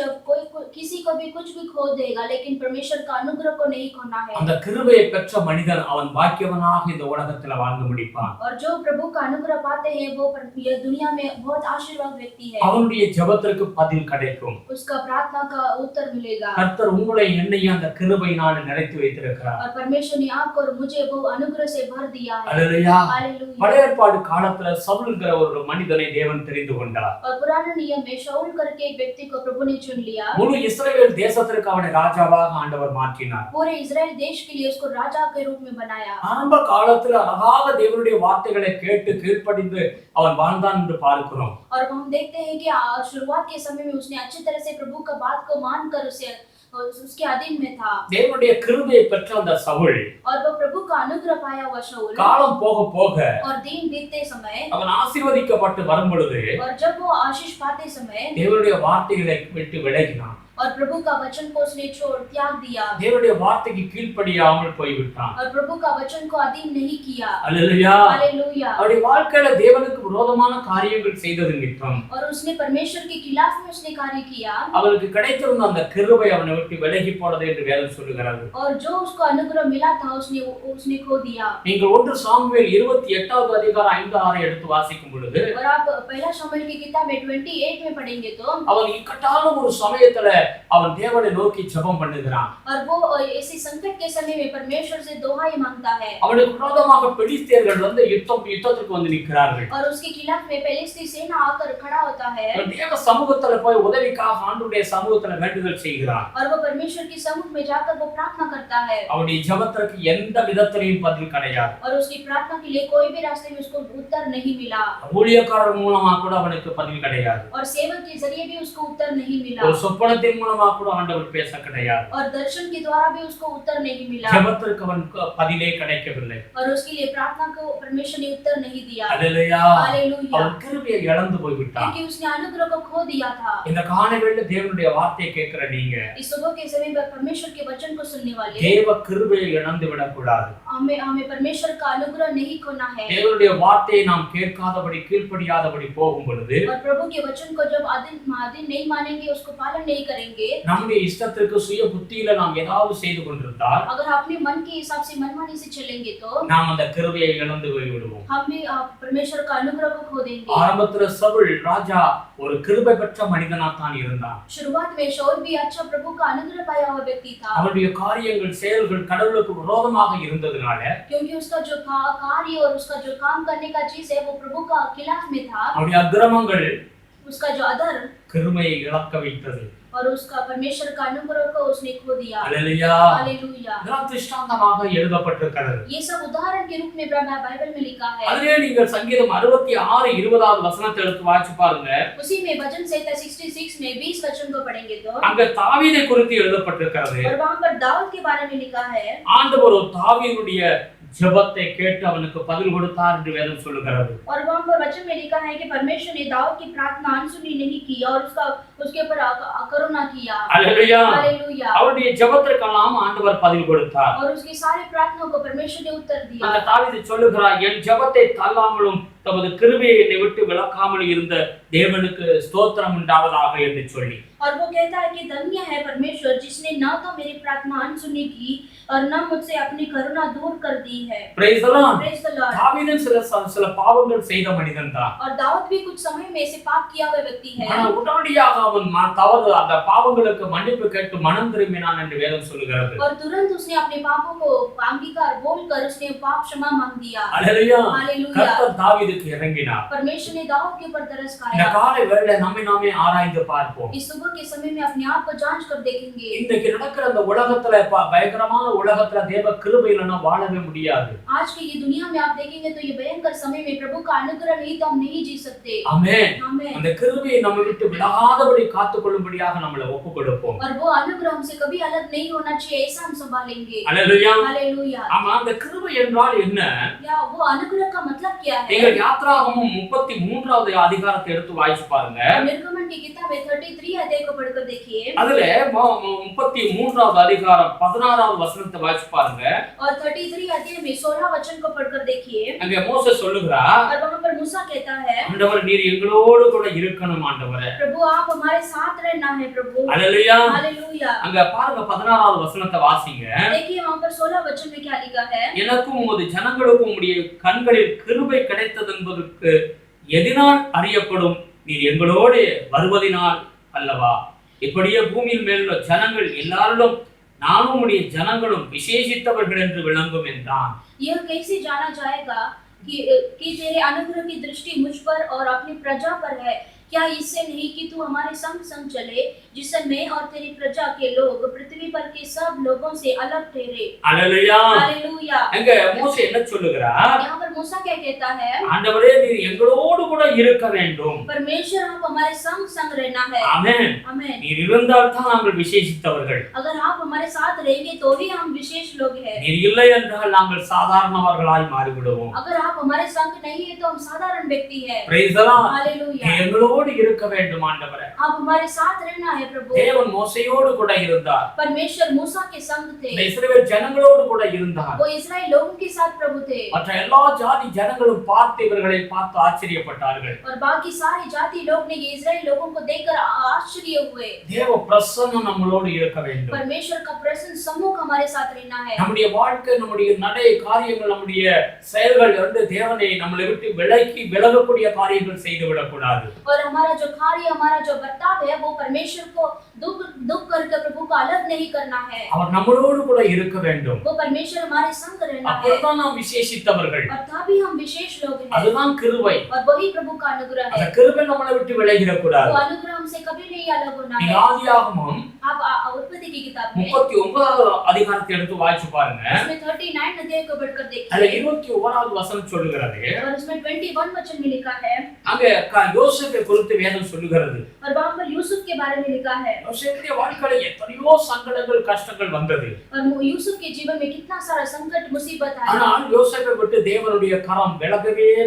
किसी को भी कुछ भी खो देगा, लेकिन परमेश्वर का अनुग्रह को नहीं खोना है. அந்த கிருபையை பெற்ற மனிதன் அவன் பாக்கியவனாக இந்த உலகத்துல வாழ்ந்து முடிப்பான். और जो प्रभु का अनुग्रह पाते हैं वो ये दुनिया में बहुत आशीर्वाद व्यक्ति है. அவனுடைய ஜெபத்திற்கு பதில் கிடைக்கும். उसका प्रार्थना का उत्तर मिलेगा. கர்த்தர் உங்களை என்னையும் அந்த கிருபையினால் நிறைத்து வைத்திருக்கிறார். और परमेश्वर ने आपको और मुझे वो अनुग्रह से भर दिया है. அல்லேலூயா. हालेलुया. பழைய ஏற்பாடு காலத்துல சவுல்ங்கிற ஒரு மனிதனை தேவன் தெரிந்து கொண்டார். और पुराने नियम में शाऊल करके एक व्यक्ति को प्रभु ने चुन लिया. முழு இஸ்ரவேல் தேசத்திற்கு அவனை ராஜாவாக ஆண்டவர் மாற்றினார். पूरे इस्राएल देश के लिए उसको राजा के रूप में बनाया. ஆரம்ப காலத்துல அழகாக தேவனுடைய வார்த்தைகளை கேட்டு கீழ்ப்படிந்து அவன் வாழ்ந்தான் என்று பார்க்கிறோம். और हम देखते हैं कि शुरुआत के समय में उसने अच्छी तरह से प्रभु का बात को मानकर उसके अधीन में था. தேவனுடைய கிருபையை பெற்ற அந்த சவுல் और वो प्रभु का अनुग्रह पाया हुआ शाऊल காலம் போக போக और दिन बीतते समय அவன் ஆசீர்வதிக்கப்பட்டு வரும் பொழுது और जब वो आशीष पाते समय தேவனுடைய வார்த்தைகளை விட்டு விலகினான். और प्रभु का वचन को उसने त्याग दिया. தேவனுடைய வார்த்தைக்கு கீழ்ப்படியாமல் போய்விட்டான். और प्रभु का वचन को अधीन नहीं किया. அல்லேலூயா. हालेलुया. அவருடைய வாழ்க்கையில தேவனுக்கு விரோதமான காரியங்கள் செய்தது நிமித்தம் और उसने परमेश्वर के खिलाफ में उसने कार्य किया. அவருக்கு கிடைத்திருந்த அந்த கிருபை அவனை விட்டு விலகி போனது என்று வேதம் சொல்லுகிறது. और जो उसको अनुग्रह मिला था उसने खो दिया. நீங்கள் 1 சாமுவேல் 28வது அதிகாரம் 5-6 எடுத்து வாசிக்கும் பொழுது और आप पहला शमूएल की किताब में 28 में पढ़ेंगे तो அவன் இக்கட்டான ஒரு சமயத்துல அவன் தேவனை நோக்கி ஜெபம் பண்ணுகிறான். और वो ऐसे संकट के समय में परमेश्वर से दुहाई मांगता है. அவனுக்கு விரோதமாக பெலிஸ்தியர்கள் வந்து யுத்தத்துக்கு வந்து நிற்கிறார்கள். और उसके खिलाफ में पेलिस्ती सेना आकर खड़ा होता है. தேவ சமூகத்துல போய் உதவிக்காக ஆண்டவருடைய சமூகத்துல வேண்டுதல் செய்கிறான். और वो परमेश्वर के समुख में जाकर वो प्रार्थना करता है. அவனுடைய ஜெபத்திற்கு எந்த விதத்திலையும் பதில் கிடையாது. और उसकी प्रार्थना के लिए कोई भी रास्ते में उसको उत्तर नहीं मिला. ஊழியக்காரர் மூலமா கூட அவனுக்கு பதில் கிடையாது. और सेवक के जरिए भी उसको उत्तर नहीं मिला. ஒரு சொப்பனத்தின் மூலமா கூட ஆண்டவர் பேச கிடையாது. और दर्शन के द्वारा भी उसको उत्तर नहीं मिला. ஜெபத்திற்கு அவனுக்கு பதிலே கிடைக்கவில்லை. और उसके लिए प्रार्थना को परमेश्वर ने उत्तर नहीं दिया. அல்லேலூயா. हालेलुया. அவன் கிருபையை இழந்து போய்விட்டான். क्योंकि उसने अनुग्रह को खो दिया था. இந்த காலைவேளையில தேவனுடைய வார்த்தையை கேட்கிற நீங்க इस सुबह के समय में परमेश्वर के वचन को सुनने वाले தேவ கிருபையை இழந்து விடக்கூடாது. हमें परमेश्वर का अनुग्रह नहीं खोना है. தேவனுடைய வார்த்தையை நாம் கேட்காதபடி கீழ்ப்படியாதபடி போகும் பொழுது और प्रभु के वचन को जब अधीन नहीं मानेंगे, उसको पालन नहीं करेंगे, நம்முடைய இஷ்டத்திற்கு சுய புத்தியில நாம் ஏதாவது செய்து கொண்டிருந்தால் अगर अपने मन के हिसाब से मनमानी से चलेंगे तो நாம் அந்த கிருபையை இழந்து போய்விடுவோம். हम भी परमेश्वर का अनुग्रह को खो देंगे. ஆரம்பத்துல சவுல் ராஜா ஒரு கிருபை பெற்ற மனிதனா தான் இருந்தான். शुरुआत में शाऊल भी अच्छा प्रभु का अनुग्रह पाया हुआ व्यक्ति था. அவனுடைய காரியங்கள் செயல்கள் கடவுளுக்கு விரோதமாக இருந்ததனால क्योंकि उसका जो कार्य और उसका जो काम करने का चीज है वो प्रभु का खिलाफ में था. அவனுடைய அக்கிரமங்கள் उसका जो अधर கிருபையை इழக்க வைத்தது. और उसका परमेश्वर का अनुग्रह को उसने खो दिया. அல்லேலூயா. हालेलुया. இதெல்லாம் திருஷ்டாந்தமாக எழுதப்பட்டிருக்கிறது. ये सब उदाहरण के रूप में बाइबल में लिखा है. அதிலே நீங்கள் சங்கீதம் 66:20வது வசனத்தை எடுத்து வாசிச்சு பாருங்க. उसी में भजन संहिता 66 में 20 वचन को पढ़ेंगे तो அங்க தாவீதை குறித்து எழுதப்பட்டிருக்கிறது. और वहां पर दाऊद के बारे में लिखा है. ஆண்டவர் தாவீதுடைய ஜெபத்தை கேட்டு அவனுக்கு பதில் கொடுத்தார் என்று வேதம் சொல்லுகிறது. और वहां पर वचन में लिखा है कि परमेश्वर ने दाऊद की प्रार्थना अनसुनी नहीं की और उसके ऊपर करुणा किया. அல்லேலூயா. हालेलुया. அவருடைய ஜெபத்திற்கெல்லாம் ஆண்டவர் பதில் கொடுத்தார். और उसकी सारी प्रार्थनाओं को परमेश्वर ने उत्तर दिया. அந்த தாவீது சொல்லுகிறார், என் ஜெபத்தை தள்ளாமலும் தமது கிருபையை என்னை விட்டு விலக்காமல் இருந்த தேவனுக்கு ஸ்தோத்திரம் உண்டாவதாக என்று சொல்லி. और वो कहता है कि धन्य है परमेश्वर जिसने न तो मेरी प्रार्थना अनसुनी की और न मुझसे अपनी करुणा दूर कर दी है. Praise the Lord. Praise the Lord. தாவீது சில பாவங்கள் செய்த மனிதன் தான். और दाऊद भी कुछ समय में ऐसे पाप किया हुआ व्यक्ति है. ஆனால் உடனடியாக அவன் தவறு அந்த பாவங்களுக்கு மன்னிப்பு கேட்டு மனம் திரும்பினான் என்று வேதம் சொல்லுகிறது. और तुरंत उसने अपने पापों को अंगीकार बोलकर उसने पाप क्षमा मांग दिया. அல்லேலூயா. हालेलुया. கர்த்தர் தாவீதுக்கு இறங்கினார். परमेश्वर ने दाऊद के ऊपर तरस இந்த खाया. காலை வேளையில நம்மை நாமே ஆராய்ந்து பார்ப்போம். इस सुबह सुबह के समय में अपने आप को जांच कर देखेंगे। இன்றைக்கு நடக்கிற அந்த உலகத்துல பயங்கரமான உலகத்துல தேவ கிருபை இல்லைன்னா வாழவே முடியாது. आज की ये दुनिया में आप देखेंगे तो ये भयंकर समय में प्रभु का अनुग्रह नहीं तो हम नहीं जी सकते। ஆமென். आमेन। அந்த கிருபையை நம்ம விட்டு விலகாதபடி காத்துக்கொள்ளும்படியாக நம்மளை ஒப்பு கொடுப்போம். और वो अनुग्रह हमसे कभी अलग नहीं होना चाहिए, ऐसा हम संभालेंगे। அல்லேலூயா. हालेलुया। ஆமா, அந்த கிருபை என்றால் என்ன? या वो अनुग्रह का मतलब क्या है? நீங்கள் யாத்ராகமம் 33வது அதிகாரத்தை எடுத்து வாசிச்சு பாருங்க. निर्गमन की किताब 33 अध्याय को पढ़कर देखिए। அதுல 33வது அதிகாரம் 16வது வசனத்தை வாசிச்சு பாருங்க. और 33 अध्याय में 16 वचन को पढ़कर देखिए। அங்க மோசே சொல்லுகிறார், और वहां पर मूसा कहता है, ஆண்டவர் நீர் எங்களோடு கூட இருக்கணும் ஆண்டவரே। प्रभु आप हमारे साथ रहना है प्रभु। அல்லேலூயா। हालेलुया। அங்க பாருங்க 16வது வசனத்தை வாசிங்க. देखिए वहां पर 16 वचन में क्या लिखा है? எனக்கும் உமது ஜனங்களுக்கும் உம்முடைய கண்களில் கிருபை கிடைத்தது என்பதற்கு எதினால் அறியப்படும் நீர் எங்களோடு வருவதினால் அல்லவா? இப்படியே பூமியின் மேலுள்ள ஜனங்கள் எல்லாரிலும் நானும் உம்முடைய ஜனங்களும் விசேஷித்தவர்கள் என்று விளங்கும் என்றான். यह कैसे जाना जाएगा कि तेरे अनुग्रह की दृष्टि मुझ पर और अपनी प्रजा पर है? क्या इससे नहीं कि तू हमारे संग संग चले, जिससे मैं और तेरी प्रजा के लोग पृथ्वी पर के सब लोगों से अलग ठहरे। அல்லேலூயா। हालेलुया। அங்க மோசே என்ன சொல்லுகிறார்? यहाँ पर मूसा क्या कहता है? ஆண்டவரே நீர் எங்களோடு கூட இருக்க வேண்டும். परमेश्वर आप हमारे संग संग रहना है। ஆமென். आमेन। நீர் இருந்தால் தான் நாங்கள் விசேஷித்தவர்கள். अगर आप हमारे साथ रहेंगे तो ही हम विशेष लोग हैं। நீர் இல்லை என்றால் நாங்கள் சாதாரணவர்களாய் மாறிவிடுவோம். अगर आप हमारे संग नहीं है तो हम साधारण व्यक्ति हैं। Praise the Lord. हालेलुया। எங்களோடு இருக்க வேண்டும் ஆண்டவரே. आप हमारे साथ रहना है प्रभु। தேவன் மோசேயோடு கூட இருந்தார். परमेश्वर मूसा के संग थे। இந்த இஸ்ரவேல் ஜனங்களோடு கூட இருந்தார். वो इस्राएल लोगों के साथ प्रभु थे। மற்ற எல்லா ஜாதி ஜனங்களும் பார்த்து இவர்களை பார்த்து ஆச்சரியப்பட்டார்கள். और बाकी सारी जाति लोग ने ये इस्राएल लोगों को देखकर आश्चर्य हुए। தேவ பிரசன்னம் நம்மளோடு இருக்க வேண்டும். परमेश्वर का प्रसन्न सम्मुख हमारे साथ रहना है। நம்முடைய வாழ்க்கை, நம்முடைய நடை, காரியங்கள், நம்முடைய செயல்கள் வந்து தேவனை நம்மளை விட்டு விலகக்கூடிய காரியங்கள் செய்து விடக்கூடாது. और हमारा जो कार्य, हमारा जो बर्ताव है वो परमेश्वर को दुख करके प्रभु को अलग नहीं करना है। அவர் நம்மளோடு கூட இருக்க வேண்டும். वो परमेश्वर हमारे संग रहना है। அப்பதான் நாம் விசேஷித்தவர்கள். और तभी हम विशेष लोग हैं। அதுதான் கிருபை. और वही प्रभु का अनुग्रह அந்த है। கிருபை நம்மளை விட்டு விலகிடக்கூடாது. वो अनुग्रह हमसे कभी नहीं अलग होना है। ஆதியாகமம் आप उत्पत्ति की किताब में 39வது அதிகாரத்தை எடுத்து வாசிச்சு பாருங்க. उसमें 39 अध्याय को पढ़कर அதுல देखिए। 21வது வசனம் சொல்லுகிறது. और उसमें 21 वचन में लिखा है। அங்க யோசேப்பை குறித்து வேதம் சொல்லுகிறது. और वहां पर यूसुफ के बारे में लिखा है। யோசேப்புடைய வாழ்க்கையில எத்தனையோ சங்கடங்கள், கஷ்டங்கள் வந்தது. और यूसुफ के जीवन में कितना सारा संकट, मुसीबत आया। ஆனால் யோசேப்பை விட்டு தேவனுடைய கரம்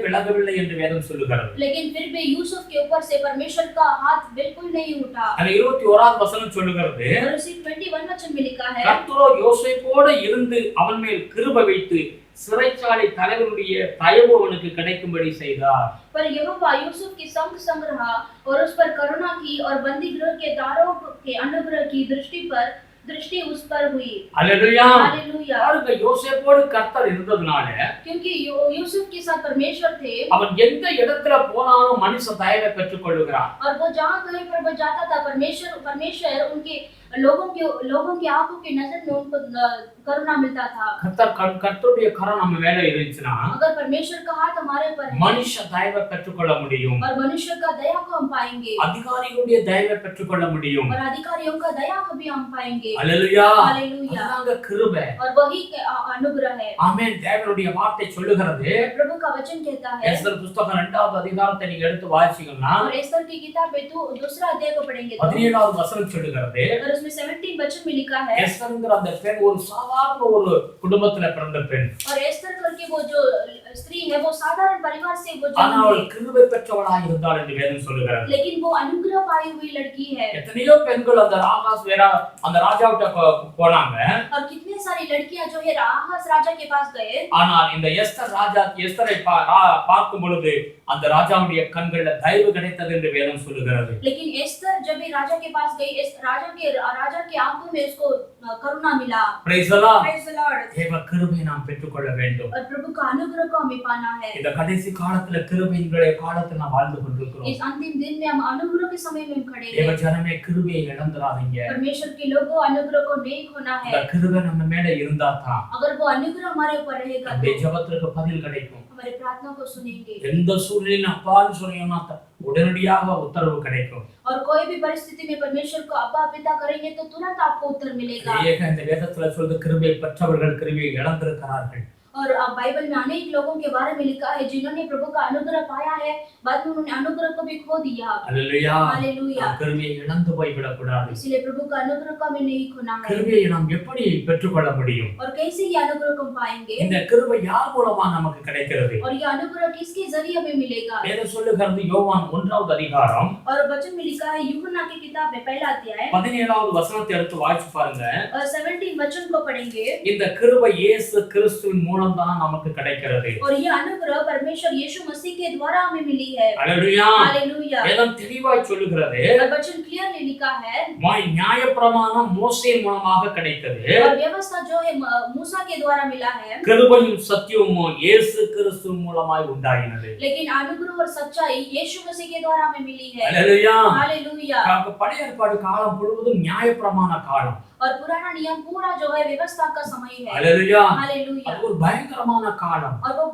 விலகவில்லை என்று வேதம் சொல்லுகிறது. लेकिन फिर भी यूसुफ के ऊपर से परमेश्वर का हाथ बिल्कुल नहीं उठा। அதுல 21வது வசனம் சொல்லுகிறது. और उसी 21 वचन में लिखा है, கர்த்தரோ யோசேப்போடு இருந்து அவன் மேல் கிருபை வைத்து சிறைச்சாலை தலைவனுடைய தயவு அவனுக்கு கிடைக்கும்படி செய்தார். पर यहोवा यूसुफ के संग संग रहा और उस पर करुणा की और बंदी गृह के दारों के अनुग्रह की दृष्टि उस पर हुई। அல்லேலூயா. हालेलुया। பாருங்க, யோசேப்போடு கர்த்தர் இருந்ததனால क्योंकि यूसुफ के साथ परमेश्वर थे। அவன் எந்த இடத்துல போனாலும் மனுஷ தயவை பெற்றுக் கொள்ளுகிறான். और वो जहाँ कहीं पर वो जाता था, परमेश्वर उनके लोगों की आंखों की नजर में उनको करुणा मिलता था। கர்த்தருடைய கரம் நம்ம மேல இருந்துச்சுன்னா अगर परमेश्वर का हाथ हमारे ऊपर है மனுஷ தயவை பெற்றுக்கொள்ள முடியும். और मनुष्य का दया को हम पाएंगे। அதிகாரிகளுடைய தயவை பெற்றுக்கொள்ள முடியும். और अधिकारियों का दया को भी हम पाएंगे। அல்லேலூயா. हालेलुया। அதாங்க கிருபை. और वही अनुग्रह है। ஆமென். தேவனுடைய வார்த்தை சொல்லுகிறது. प्रभु का वचन कहता है। எஸ்தர் புத்தகம் 2வது அதிகாரத்தை நீங்க எடுத்து வாசிச்சீங்கன்னா और एस्तर की किताब में दूसरा अध्याय को पढ़ेंगे तो 17வது வசனம் சொல்லுகிறது. और उसमें 17 वचन में लिखा है, எஸ்தர்ங்கிற அந்த பெண் ஒரு சாதாரண ஒரு குடும்பத்துல பிறந்த பெண். और एस्तर करके वो जो स्त्री है वो साधारण परिवार से वो ஆனா जन्म அவள் ली, கிருபை பெற்றவளாய் இருந்தாள் என்று வேதம் சொல்லுகிறது. लेकिन वो अनुग्रह पाई हुई लड़की है। எத்தனையோ பெண்கள் அந்த ராஜாவிட்ட போனாங்க. और कितने सारी लड़कियां जो है आहाज राजा के पास गए, ஆனால் இந்த எஸ்தரை பார்க்கும் பொழுது அந்த ராஜாவுடைய கண்கள்ல தயவு கிடைத்தது என்று வேதம் சொல்லுகிறது. लेकिन एस्तर जब भी राजा के पास गई, राजा की आंखों में उसको करुणा मिला। Praise the Lord. Praise the Lord। தேவ கிருபையை நாம் பெற்றுக்கொள்ள வேண்டும். और प्रभु का अनुग्रह को हमें पाना है। இந்த கடைசி காலத்துல கிருபையினுடைய காலத்துல நாம் வாழ்ந்து கொண்டிருக்கிறோம். इस अंतिम दिन में हम अनुग्रह के समय में हम खड़े தேவ हैं। ஜனமே, கிருபையை இழந்துடாதீங்க. परमेश्वर के लोगों अनुग्रह को नहीं खोना இந்த है। கிருபை நம்ம மேல இருந்தா தான் अगर वो अनुग्रह हमारे ऊपर रहेगा நம்முடைய तो ஜெபத்திற்கு பதில் கிடைக்கும். हमारी प्रार्थना को सुनेंगे எந்த சூழ்நிலையும் அப்பான்னு சொன்னீங்கன்னா உடனடியாக உத்தரவு கிடைக்கும். और कोई भी परिस्थिति में परमेश्वर को अब्बा पिता करेंगे तो तुरंत आपको उत्तर मिलेगा। இந்த வேதத்துல சொல்றது கிருபை பெற்றவர்கள் கிருபையை இழந்திருக்கிறார்கள். और बाइबल में अनेक लोगों के बारे में लिखा है जिन्होंने प्रभु का अनुग्रह पाया है बाद में उन्होंने अनुग्रह को भी खो दिया। Hallelujah hallelujah. கிருபையை இழந்து போய் விடக்கூடாது. इसलिए प्रभु का अनुग्रह को हमें नहीं खोना है। கிருபையை நாம் எப்படி பெற்றுக்கொள்ள முடியும்? और कैसे ये अनुग्रह को पाएंगे? இந்த கிருபை யார் மூலமா நமக்கு கிடைக்கிறது? और ये अनुग्रह किसके जरिए हमें मिलेगा? வேதம் சொல்லுகிறது யோவான் 1வது அதிகாரம் और वचन में लिखा है यूहन्ना की किताब में पहला अध्याय 17வது வசனத்தை எடுத்து வாசிச்சு பாருங்க. और 17 वचन को पढ़ेंगे। இந்த கிருபை இயேசு கிறிஸ்துவின் மூலம் தான் நமக்கு கிடைக்கிறது. और ये अनुग्रह परमेश्वर यीशु मसीह के द्वारा हमें मिली है। हालेलुया। हालेलुया। வேதம் தெளிவாய் சொல்லுகிறது और वचन क्लियरली लिखा है நியாயப்பிரமாணம் மோசேயின் மூலமாக கிடைத்தது. और व्यवस्था जो है मूसा के द्वारा मिला है। கிருபையும் சத்தியமும் இயேசு கிறிஸ்து மூலமாய் உண்டாயினது. लेकिन अनुग्रह और सच्चाई यीशु मसीह के द्वारा हमें मिली है। हालेलुया। हालेलुया। பழைய ஏற்பாடு காலம் முழுவதும் நியாயப்பிரமாண காலம். और पुराना नियम पूरा जो है व्यवस्था का समय है। हालेलुया। हालेलुया। அது ஒரு பயங்கரமான காலம். और वो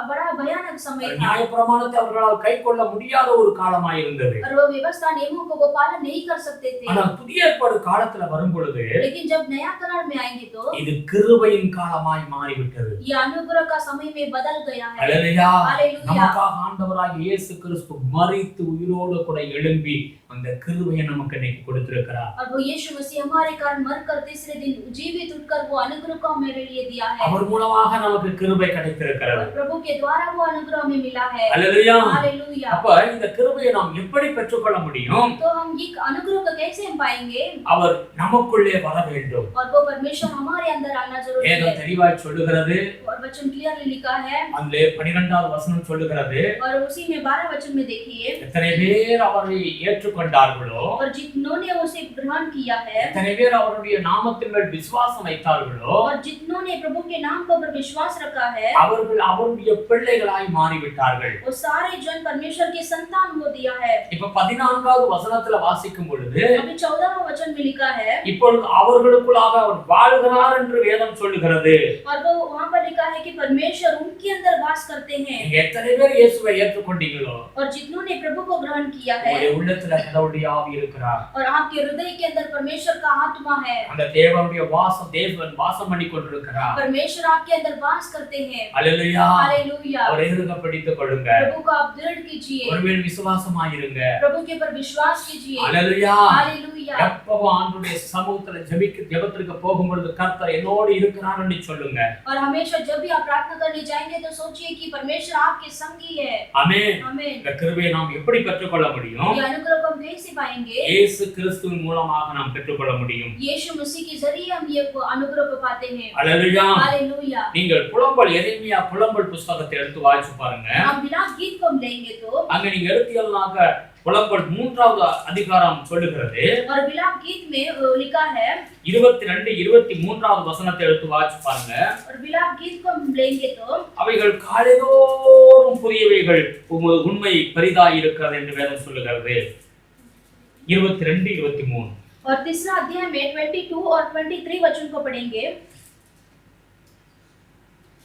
बड़ा भयानक समय था। நியாயப்பிரமாணத்தை அவர்களால் கைக்கொள்ள முடியாத ஒரு காலமாய் இருந்தது. और वो व्यवस्था नियमों को वो पालन नहीं कर सकते थे। ஆனால் புதிய ஏற்பாடு காலத்துல வரும் பொழுது लेकिन जब नया करार में आएंगे तो இது கிருபையின் காலமாய் மாறிவிட்டது. ये अनुग्रह का समय में बदल गया है। हालेलुया। हालेलुया। நமக்காக ஆண்டவராகிய இயேசு கிறிஸ்து மரித்து உயிரோடு கூட எழும்பி அந்த கிருபையை நமக்கு இன்னைக்கு கொடுத்திருக்கிறார். और वो यीशु मसीह हमारे कारण मरकर तीसरे दिन जीवित उठकर वो अनुग्रह को हमारे लिए दिया है। அவர் மூலமாக நமக்கு கிருபை கிடைத்திருக்கிறது. और प्रभु के द्वारा वो अनुग्रह हमें मिला है। हालेलुया। हालेलुया। அப்ப இந்த கிருபையை நாம் எப்படி பெற்றுக்கொள்ள முடியும்? तो हम ये अनुग्रह को कैसे हम पाएंगे? அவர் நமக்குள்ளே வர வேண்டும். और वो परमेश्वर हमारे अंदर आना जरूरी है। வேதம் தெளிவாய் சொல்லுகிறது. और वचन क्लियरली लिखा है। அதிலே 12வது வசனம் சொல்லுகிறது. और उसी में 12 वचन में देखिए எத்தனை பேர் அவரை ஏற்றுக்கொண்டார்களோ और जितनों ने उसे ग्रहण किया है எத்தனை பேர் அவருடைய நாமத்தின் மேல் விசுவாசம் வைத்தார்களோ और जितनों ने प्रभु के नाम पर विश्वास रखा है அவர்கள் அவருடைய பிள்ளைகளாய் மாறிவிட்டார்கள். वो सारे जन परमेश्वर के संतान हो दिया है। இப்ப 14வது வசனத்துல வாசிக்கும் பொழுது अभी 14वां वचन में लिखा है இப்பொழுது அவர்களுக்குள்ளாக அவர் வாழ்கிறார் என்று வேதம் சொல்லுகிறது. और वो वहां पर लिखा है कि परमेश्वर उनके अंदर वास करते हैं। நீங்க எத்தனை பேர் இயேசுவை ஏற்றுக்கொண்டீங்களோ और जितनों ने प्रभु को ग्रहण किया है உங்களுடைய உள்ளத்துல கடவுளுடைய ஆவி இருக்கிறார். और आपके हृदय के अंदर परमेश्वर का आत्मा है। அந்த தேவனுடைய தேவன் வாசம் பண்ணி கொண்டிருக்கிறார். परमेश्वर आपके अंदर वास करते हैं। அல்லேலூயா. हालेलुया। அவரை இறுக பிடித்துக் கொள்ளுங்க. प्रभु को आप दृढ़ कीजिए। ஒருவேளை விசுவாசமாயிருங்க. प्रभु के ऊपर विश्वास कीजिए। அல்லேலூயா. हालेलुया। எப்பவும் ஆண்டவருடைய சமூகத்துல ஜெபத்திற்கு போகும்பொழுது கர்த்தர் என்னோடு இருக்கிறார் என்று சொல்லுங்க. और हमेशा जब भी आप प्रार्थना करने जाएंगे तो सोचिए कि परमेश्वर आपके संगी है। ஆமென். आमीन। இந்த கிருபையை நாம் எப்படி பெற்றுக்கொள்ள முடியும்? ये अनुग्रह को हम कैसे पाएंगे? இயேசு கிறிஸ்துவின் மூலமாக நாம் பெற்றுக்கொள்ள முடியும். यीशु मसीह के जरिए हम ये अनुग्रह को पाते हैं। அல்லேலூயா. हालेलुया। நீங்கள் எரேமியா புலம்பல் புத்தகத்தை எடுத்து வாசிச்சு பாருங்க. हम विलाप गीत को हम लेंगे तो அங்க நீங்க எடுத்தீங்கன்னாக்க புலம்பல் 3வது அதிகாரம் சொல்லுகிறது. और विलाप गीत में लिखा है 22 23வது வசனத்தை எடுத்து வாசிச்சு பாருங்க. और विलाप गीत को हम लेंगे तो அவைகள் காலைதோறும் புதியவைகள் உண்மை பெரிதாய் இருக்கிறது என்று வேதம் சொல்லுகிறது. 22 23 और तीसरा अध्याय में 22 और 23 वचन को पढ़ेंगे।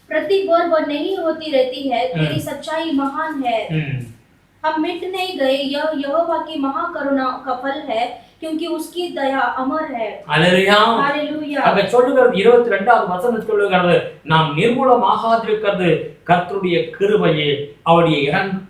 प्रति भोर वो नहीं होती रहती है, तेरी सच्चाई महान है। हम मिट नहीं गए, यह यहोवा की महाकरुणा का फल है, क्योंकि उसकी दया अमर है। हालेलुया. हालेलुया। அங்க சொல்லுகிறது 22வது வசனம் சொல்லுகிறது நாம் நிர்மூலமாகாதிருக்கிறது கர்த்தருடைய கிருபையே அவருடைய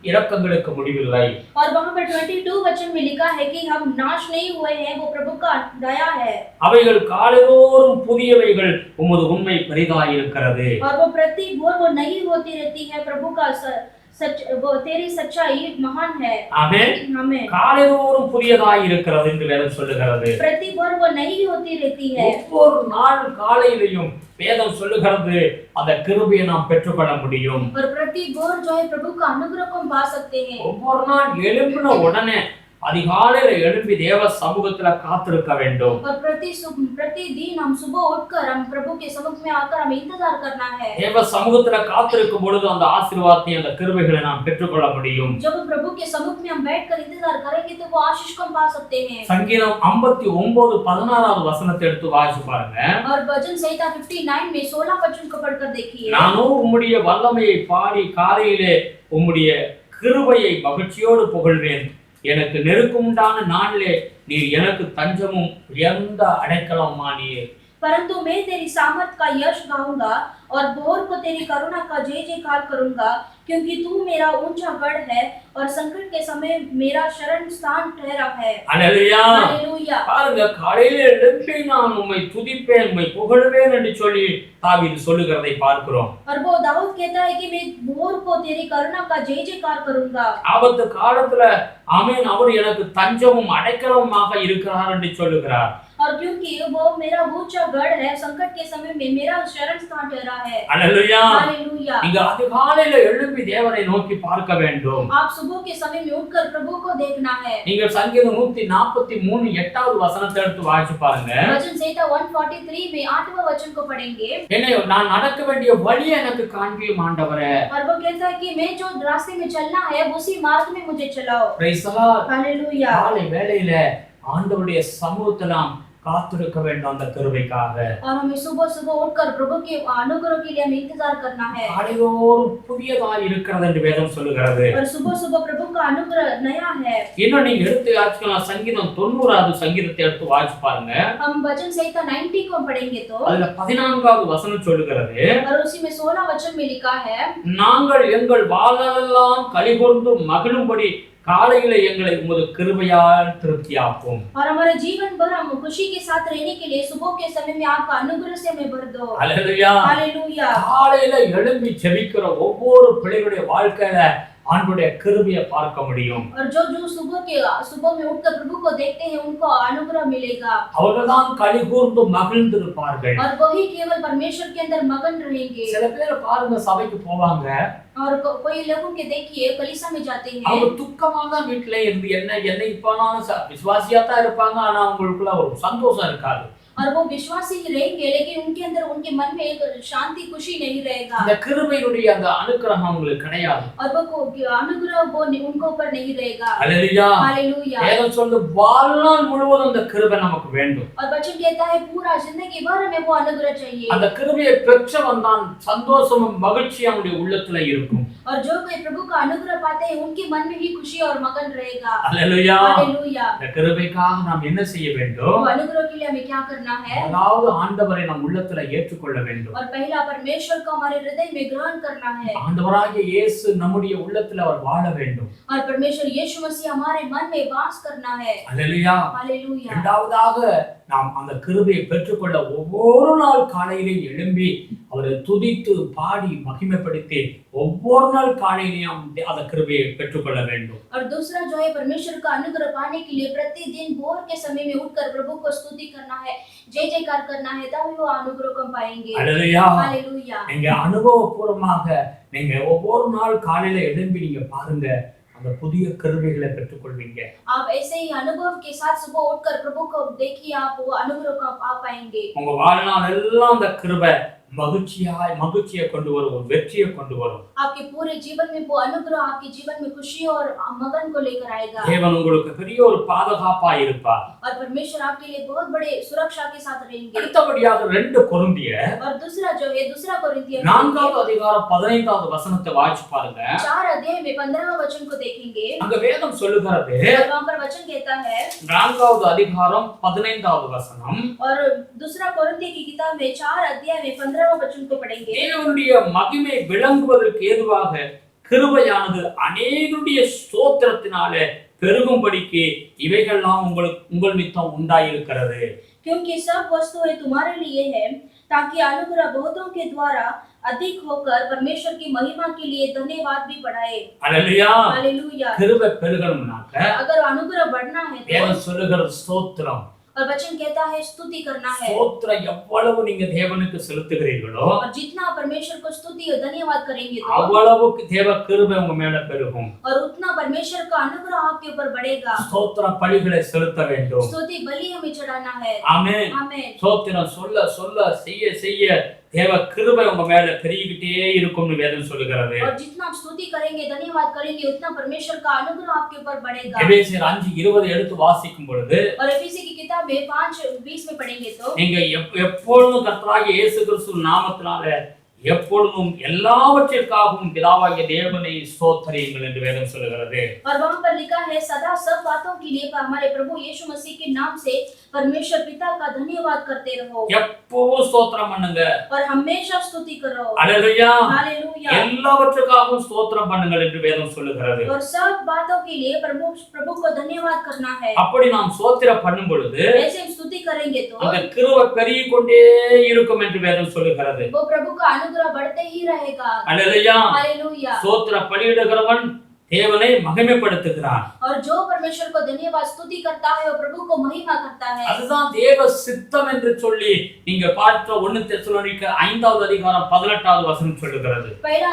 இரக்கங்களுக்கு முடிவில்லை. और वहां पर 22 वचन में लिखा है कि हम नाश नहीं हुए हैं, वो प्रभु का दया है। அவைகள் காலைதோறும் புதியவைகள் உமது உண்மை பெரிதாய் இருக்கிறது. और वो प्रति भोर वो नहीं होती रहती है, प्रभु का वो तेरी सच्चाई महान है। ஆமென். आमीन। காலைதோறும் புதியதாய் இருக்கிறது என்று வேதம் சொல்லுகிறது. प्रति भोर वो नहीं होती रहती है। ஒவ்வொரு நாள் காலையிலையும் வேதம் சொல்லுகிறது அந்த கிருபையை நாம் பெற்றுக்கொள்ள முடியும். और प्रति भोर जो है प्रभु का अनुग्रह को हम पा सकते हैं। ஒவ்வொரு நாள் எழும்பின உடனே அதிகாலையில எழும்பி தேவ சமூகத்துல காத்திருக்க வேண்டும். और प्रतिदिन हम सुबह उठकर हम प्रभु के समुख में आकर हमें इंतजार करना है. தேவ சமூகத்துல காத்திருக்கும் பொழுது அந்த ஆசீர்வாதத்தை அந்த கிருபைகளை நாம் பெற்றுக்கொள்ள முடியும். जब प्रभु के समुख में हम बैठकर इंतजार करेंगे तो वो आशीष को हम पा सकते हैं. சங்கீதம் 59:16 வசனத்தை எடுத்து வாசிச்சு பாருங்க. और भजन संहिता 59 में 16 वचन को पढ़कर देखिए. நானோ உம்முடைய வல்லமையை பாடி காலையிலே உம்முடைய கிருபையை மகிழ்ச்சியோடு புகழ்வேன். எனக்கு நெருக்கமுண்டான நாளிலே நீர் எனக்கு தஞ்சமும் உயர்ந்த அடைக்கலமானீர். परंतु मैं तेरी सामर्थ का यश गाऊंगा और भोर को तेरी करुणा का जय जयकार करूंगा, क्योंकि तू मेरा ऊंचा गढ़ है और संकट के समय मेरा शरण स्थान ठहरा है. அல்லேலூயா. हालेलुया. பாருங்க, காலையிலே எழும்பி நான் உம்மை துதிப்பேன், உம்மை புகழ்வேன் என்று சொல்லி தாவீது சொல்லுகிறதை பார்க்கிறோம். और वो दाऊद कहता है कि मैं भोर को तेरी करुणा का जय जयकार करूंगा. ஆபத்து காலத்துல ஆமென் அவர் எனக்கு தஞ்சமும் அடைக்கலமாக இருக்கிறார் என்று சொல்லுகிறார். और क्योंकि वो मेरा ऊंचा गढ़ है, संकट के समय में मेरा शरण स्थान ठहरा है. அல்லேலூயா. हालेलुया. நீங்க அதிகாலையில எழும்பி தேவனை நோக்கி பார்க்க வேண்டும். आप सुबह के समय में उठकर प्रभु को देखना है. நீங்கள் சங்கீதம் 143 8வது வசனத்தை எடுத்து வாசிச்சு பாருங்க. भजन संहिता 143 में 8वां वचन को पढ़ेंगे. என்னை நான் நடக்க வேண்டிய வழியை எனக்கு காண்பியும் ஆண்டவரே. और वो कहता है कि मैं जो रास्ते में चलना है उसी मार्ग में मुझे चलाओ. Praise the Lord. हालेलुया. காலை வேளையில ஆண்டவருடைய சமூகத்துல நாம் காத்திருக்க வேண்டும் அந்த கிருபைக்காக. और हमें सुबह सुबह उठकर प्रभु के अनुग्रह के लिए हमें इंतजार करना है. காலையோறும் புதியதாய் இருக்கிறது என்று வேதம் சொல்லுகிறது. और सुबह सुबह प्रभु का अनुग्रह नया है. இன்னும் நீங்க எடுத்து வாசிக்கலாம், சங்கீதம் 90வது சங்கீதத்தை எடுத்து வாசிச்சு பாருங்க. हम भजन संहिता 90 को पढ़ेंगे तो அதுல 14வது வசனம் சொல்லுகிறது, और उसी में 16 वचन में लिखा है, நாங்கள் எங்கள் வாழ்நாளெல்லாம் களிகூர்ந்து மகிழும்படி காலையில எங்களை உமது கிருபையால் திருப்தியாக்கும். और हमारे जीवन भर हम खुशी के साथ रहने के लिए सुबह के समय में आपका अनुग्रह से हमें भर दो. அல்லேலூயா. हालेलुया. காலையில எழும்பி ஜெபிக்கிற ஒவ்வொரு பிள்ளைகளுடைய வாழ்க்கையில ஆண்டவருடைய கிருபையை பார்க்க முடியும். और जो सुबह में उठकर प्रभु को देखते हैं उनको अनुग्रह मिलेगा. அவர்கள்தான் களிகூர்ந்து மகிழ்ந்திருப்பார்கள். और वही केवल परमेश्वर के अंदर मगन रहेंगे. சில பேர் பாருங்க, சபைக்கு போவாங்க, और कोई लोगों के देखिए कलीसिया में जाते हैं. அவங்க துக்கமா தான் வீட்டுல இருந்து என்ன இப்பனாலும் விசுவாசியா தான் இருப்பாங்க, ஆனா அவங்களுக்குள்ள ஒரு சந்தோஷம் இருக்காது. और वो विश्वासी ही रहेंगे, लेकिन उनके अंदर उनके मन में एक शांति खुशी नहीं रहेगा. அந்த கிருபையுடைய அந்த அனுக்கிரகம் அவங்களுக்கு கிடையாது. और वो अनुग्रह वो उनको ऊपर नहीं रहेगा. அல்லேலூயா. हालेलुया. வேதம் சொல்லுது, வாழ்நாள் முழுவதும் அந்த கிருபை நமக்கு வேண்டும். और वचन कहता है पूरा जिंदगी भर हमें वो अनुग्रह चाहिए. அந்த கிருபையை பெற்றவன் தான் சந்தோஷமும் மகிழ்ச்சியும் அவனுடைய உள்ளத்துல இருக்கும். और जो कोई प्रभु का अनुग्रह पाते हैं उनके मन में ही खुशी और मगन रहेगा. அல்லேலூயா. हालेलुया. இந்த கிருபைக்காக நாம் என்ன செய்ய வேண்டும்? वो अनुग्रह के लिए हमें क्या करना है? அதாவது ஆண்டவரை நம் உள்ளத்துல ஏற்றுக்கொள்ள வேண்டும். और पहला परमेश्वर को हमारे हृदय में ग्रहण करना है. ஆண்டவராகிய இயேசு நம்முடைய உள்ளத்துல அவர் வாழ வேண்டும். और परमेश्वर यीशु मसीह हमारे मन में वास करना है. அல்லேலூயா. हालेलुया. இரண்டாவதாக நாம் அந்த கிருபையை பெற்றுக்கொள்ள ஒவ்வொரு நாள் காலையிலே எழும்பி அவரை துதித்து பாடி மகிமைப்படுத்தி ஒவ்வொரு நாள் காலையிலையும் அந்த கிருபையை பெற்றுக்கொள்ள வேண்டும். और दूसरा जो है परमेश्वर का अनुग्रह पाने के लिए प्रतिदिन भोर के समय में उठकर प्रभु को स्तुति करना है, जय जयकार करना है, तभी वो अनुग्रह को पाएंगे. அல்லேலூயா. हालेलुया. நீங்க அனுபவபூர்வமாக நீங்க ஒவ்வொரு நாள் காலையில எழும்பி நீங்க பாருங்க, அந்த புதிய கிருபைகளை பெற்றுக்கொள்வீங்க. आप ऐसे ही अनुभव के साथ सुबह उठकर प्रभु को देखिए, आप वो अनुग्रह को आप पाएंगे. உங்க வாழ்நாள் எல்லாம் அந்த கிருபை மகிழ்ச்சியை கொண்டு வரும், ஒரு வெற்றியை கொண்டு வரும். आपके पूरे जीवन में वो अनुग्रह आपके जीवन में खुशी और मगन को लेकर आएगा. தேவன் உங்களுக்கு பெரிய ஒரு பாதுகாப்பா இருப்பார். और परमेश्वर आपके लिए बहुत बड़े सुरक्षा के साथ रहेंगे. அடுத்தபடியாக 2 கொரிந்தியர் और दूसरा जो है दूसरा कोरिन्थियर 4வது அதிகாரம் 15வது வசனத்தை வாசிச்சு பாருங்க. 4 अध्याय में 15वां वचन को देखेंगे. அங்க வேதம் சொல்லுகிறது, वहां पर वचन कहता है 4வது அதிகாரம் 15வது வசனம், और दूसरा कोरिन्थियर की किताब में 4 अध्याय में 15वां वचन को पढ़ेंगे. தேவனுடைய மகிமை விளங்குவதற்கு ஏதுவாக கிருபையானது அநேகருடைய ஸ்தோத்திரத்தினாலே பெருகும்படிக்கு இவைகள்லாம் உங்கள் நிமித்தம் உண்டாயிருக்கிறது. क्योंकि सब वस्तुएं तुम्हारे लिए है, ताकि अनुग्रह बहुतों के द्वारा अधिक होकर परमेश्वर की महिमा के लिए धन्यवाद भी बढ़ाए. அல்லேலூயா. हालेलुया. கிருபை பெருகணும்னாக்க अगर अनुग्रह बढ़ना है तो தேவன் சொல்லுகிற ஸ்தோத்திரம் और वचन कहता है स्तुति करना है। ஸ்தோத்திரம் எவ்வளவு நீங்க தேவனுக்கு செலுத்துகிறீர்களோ और जितना परमेश्वर को स्तुति और धन्यवाद करेंगे तो அவ்வளவுக்கு தேவ கிருபை உங்க மேல பெருகும்। और उतना परमेश्वर का अनुग्रह आपके ऊपर बढ़ेगा। ஸ்தோத்திர பலிகளை செலுத்த வேண்டும்। स्तुति बलि हमें चढ़ाना है। ஆமென்। आमेन। ஸ்தோத்திரம் சொல்ல சொல்ல செய்ய செய்ய தேவ கிருபை உங்க மேல பெருகிட்டே இருக்கும்னு வேதம் சொல்லுகிறது। और जितना आप स्तुति करेंगे धन्यवाद करेंगे उतना परमेश्वर का अनुग्रह आपके ऊपर बढ़ेगा। எபேசியர் 5:20 எடுத்து வாசிக்கும் பொழுது और एफेसी की किताब में 5:20 में पढ़ेंगे तो நீங்க எப்பொழுதும் கர்த்தராகிய இயேசு கிறிஸ்து நாமத்தினால எப்பொழுதும் எல்லாவற்றிற்காகவும் பிதாவாகிய தேவனை ஸ்தோத்திரியுங்கள் என்று வேதம் சொல்லுகிறது। और वहां पर लिखा है सदा सब बातों के लिए हमारे प्रभु यीशु मसीह के नाम से परमेश्वर पिता का धन्यवाद करते रहो। எப்பவும் ஸ்தோத்திரம் பண்ணுங்க। और हमेशा स्तुति करो। அல்லேலூயா। हालेलुया। எல்லாவற்றுக்காகவும் ஸ்தோத்திரம் பண்ணுங்கள் என்று வேதம் சொல்லுகிறது। और सब बातों के लिए प्रभु को धन्यवाद करना है। அப்படி நாம் ஸ்தோத்திரம் பண்ணும் பொழுது ऐसे हम स्तुति करेंगे तो அந்த கிருபை பெருகிக் கொண்டே இருக்கும் என்று வேதம் சொல்லுகிறது। वो प्रभु का अनुग्रह बढ़ते ही रहेगा। அல்லேலூயா। हालेलुया। ஸ்தோத்திர பலியிடுகிறவன் தேவனை மகிமைப்படுத்துகிறான்। और जो परमेश्वर को धन्यवाद स्तुति करता है वो प्रभु को महिमा करता है। அதுதான் தேவ சித்தம் என்று சொல்லி நீங்க பார்த்த 1 தெசலோனிக்கர் 5வது அதிகாரம் 18வது வசனம் சொல்லுகிறது। पहला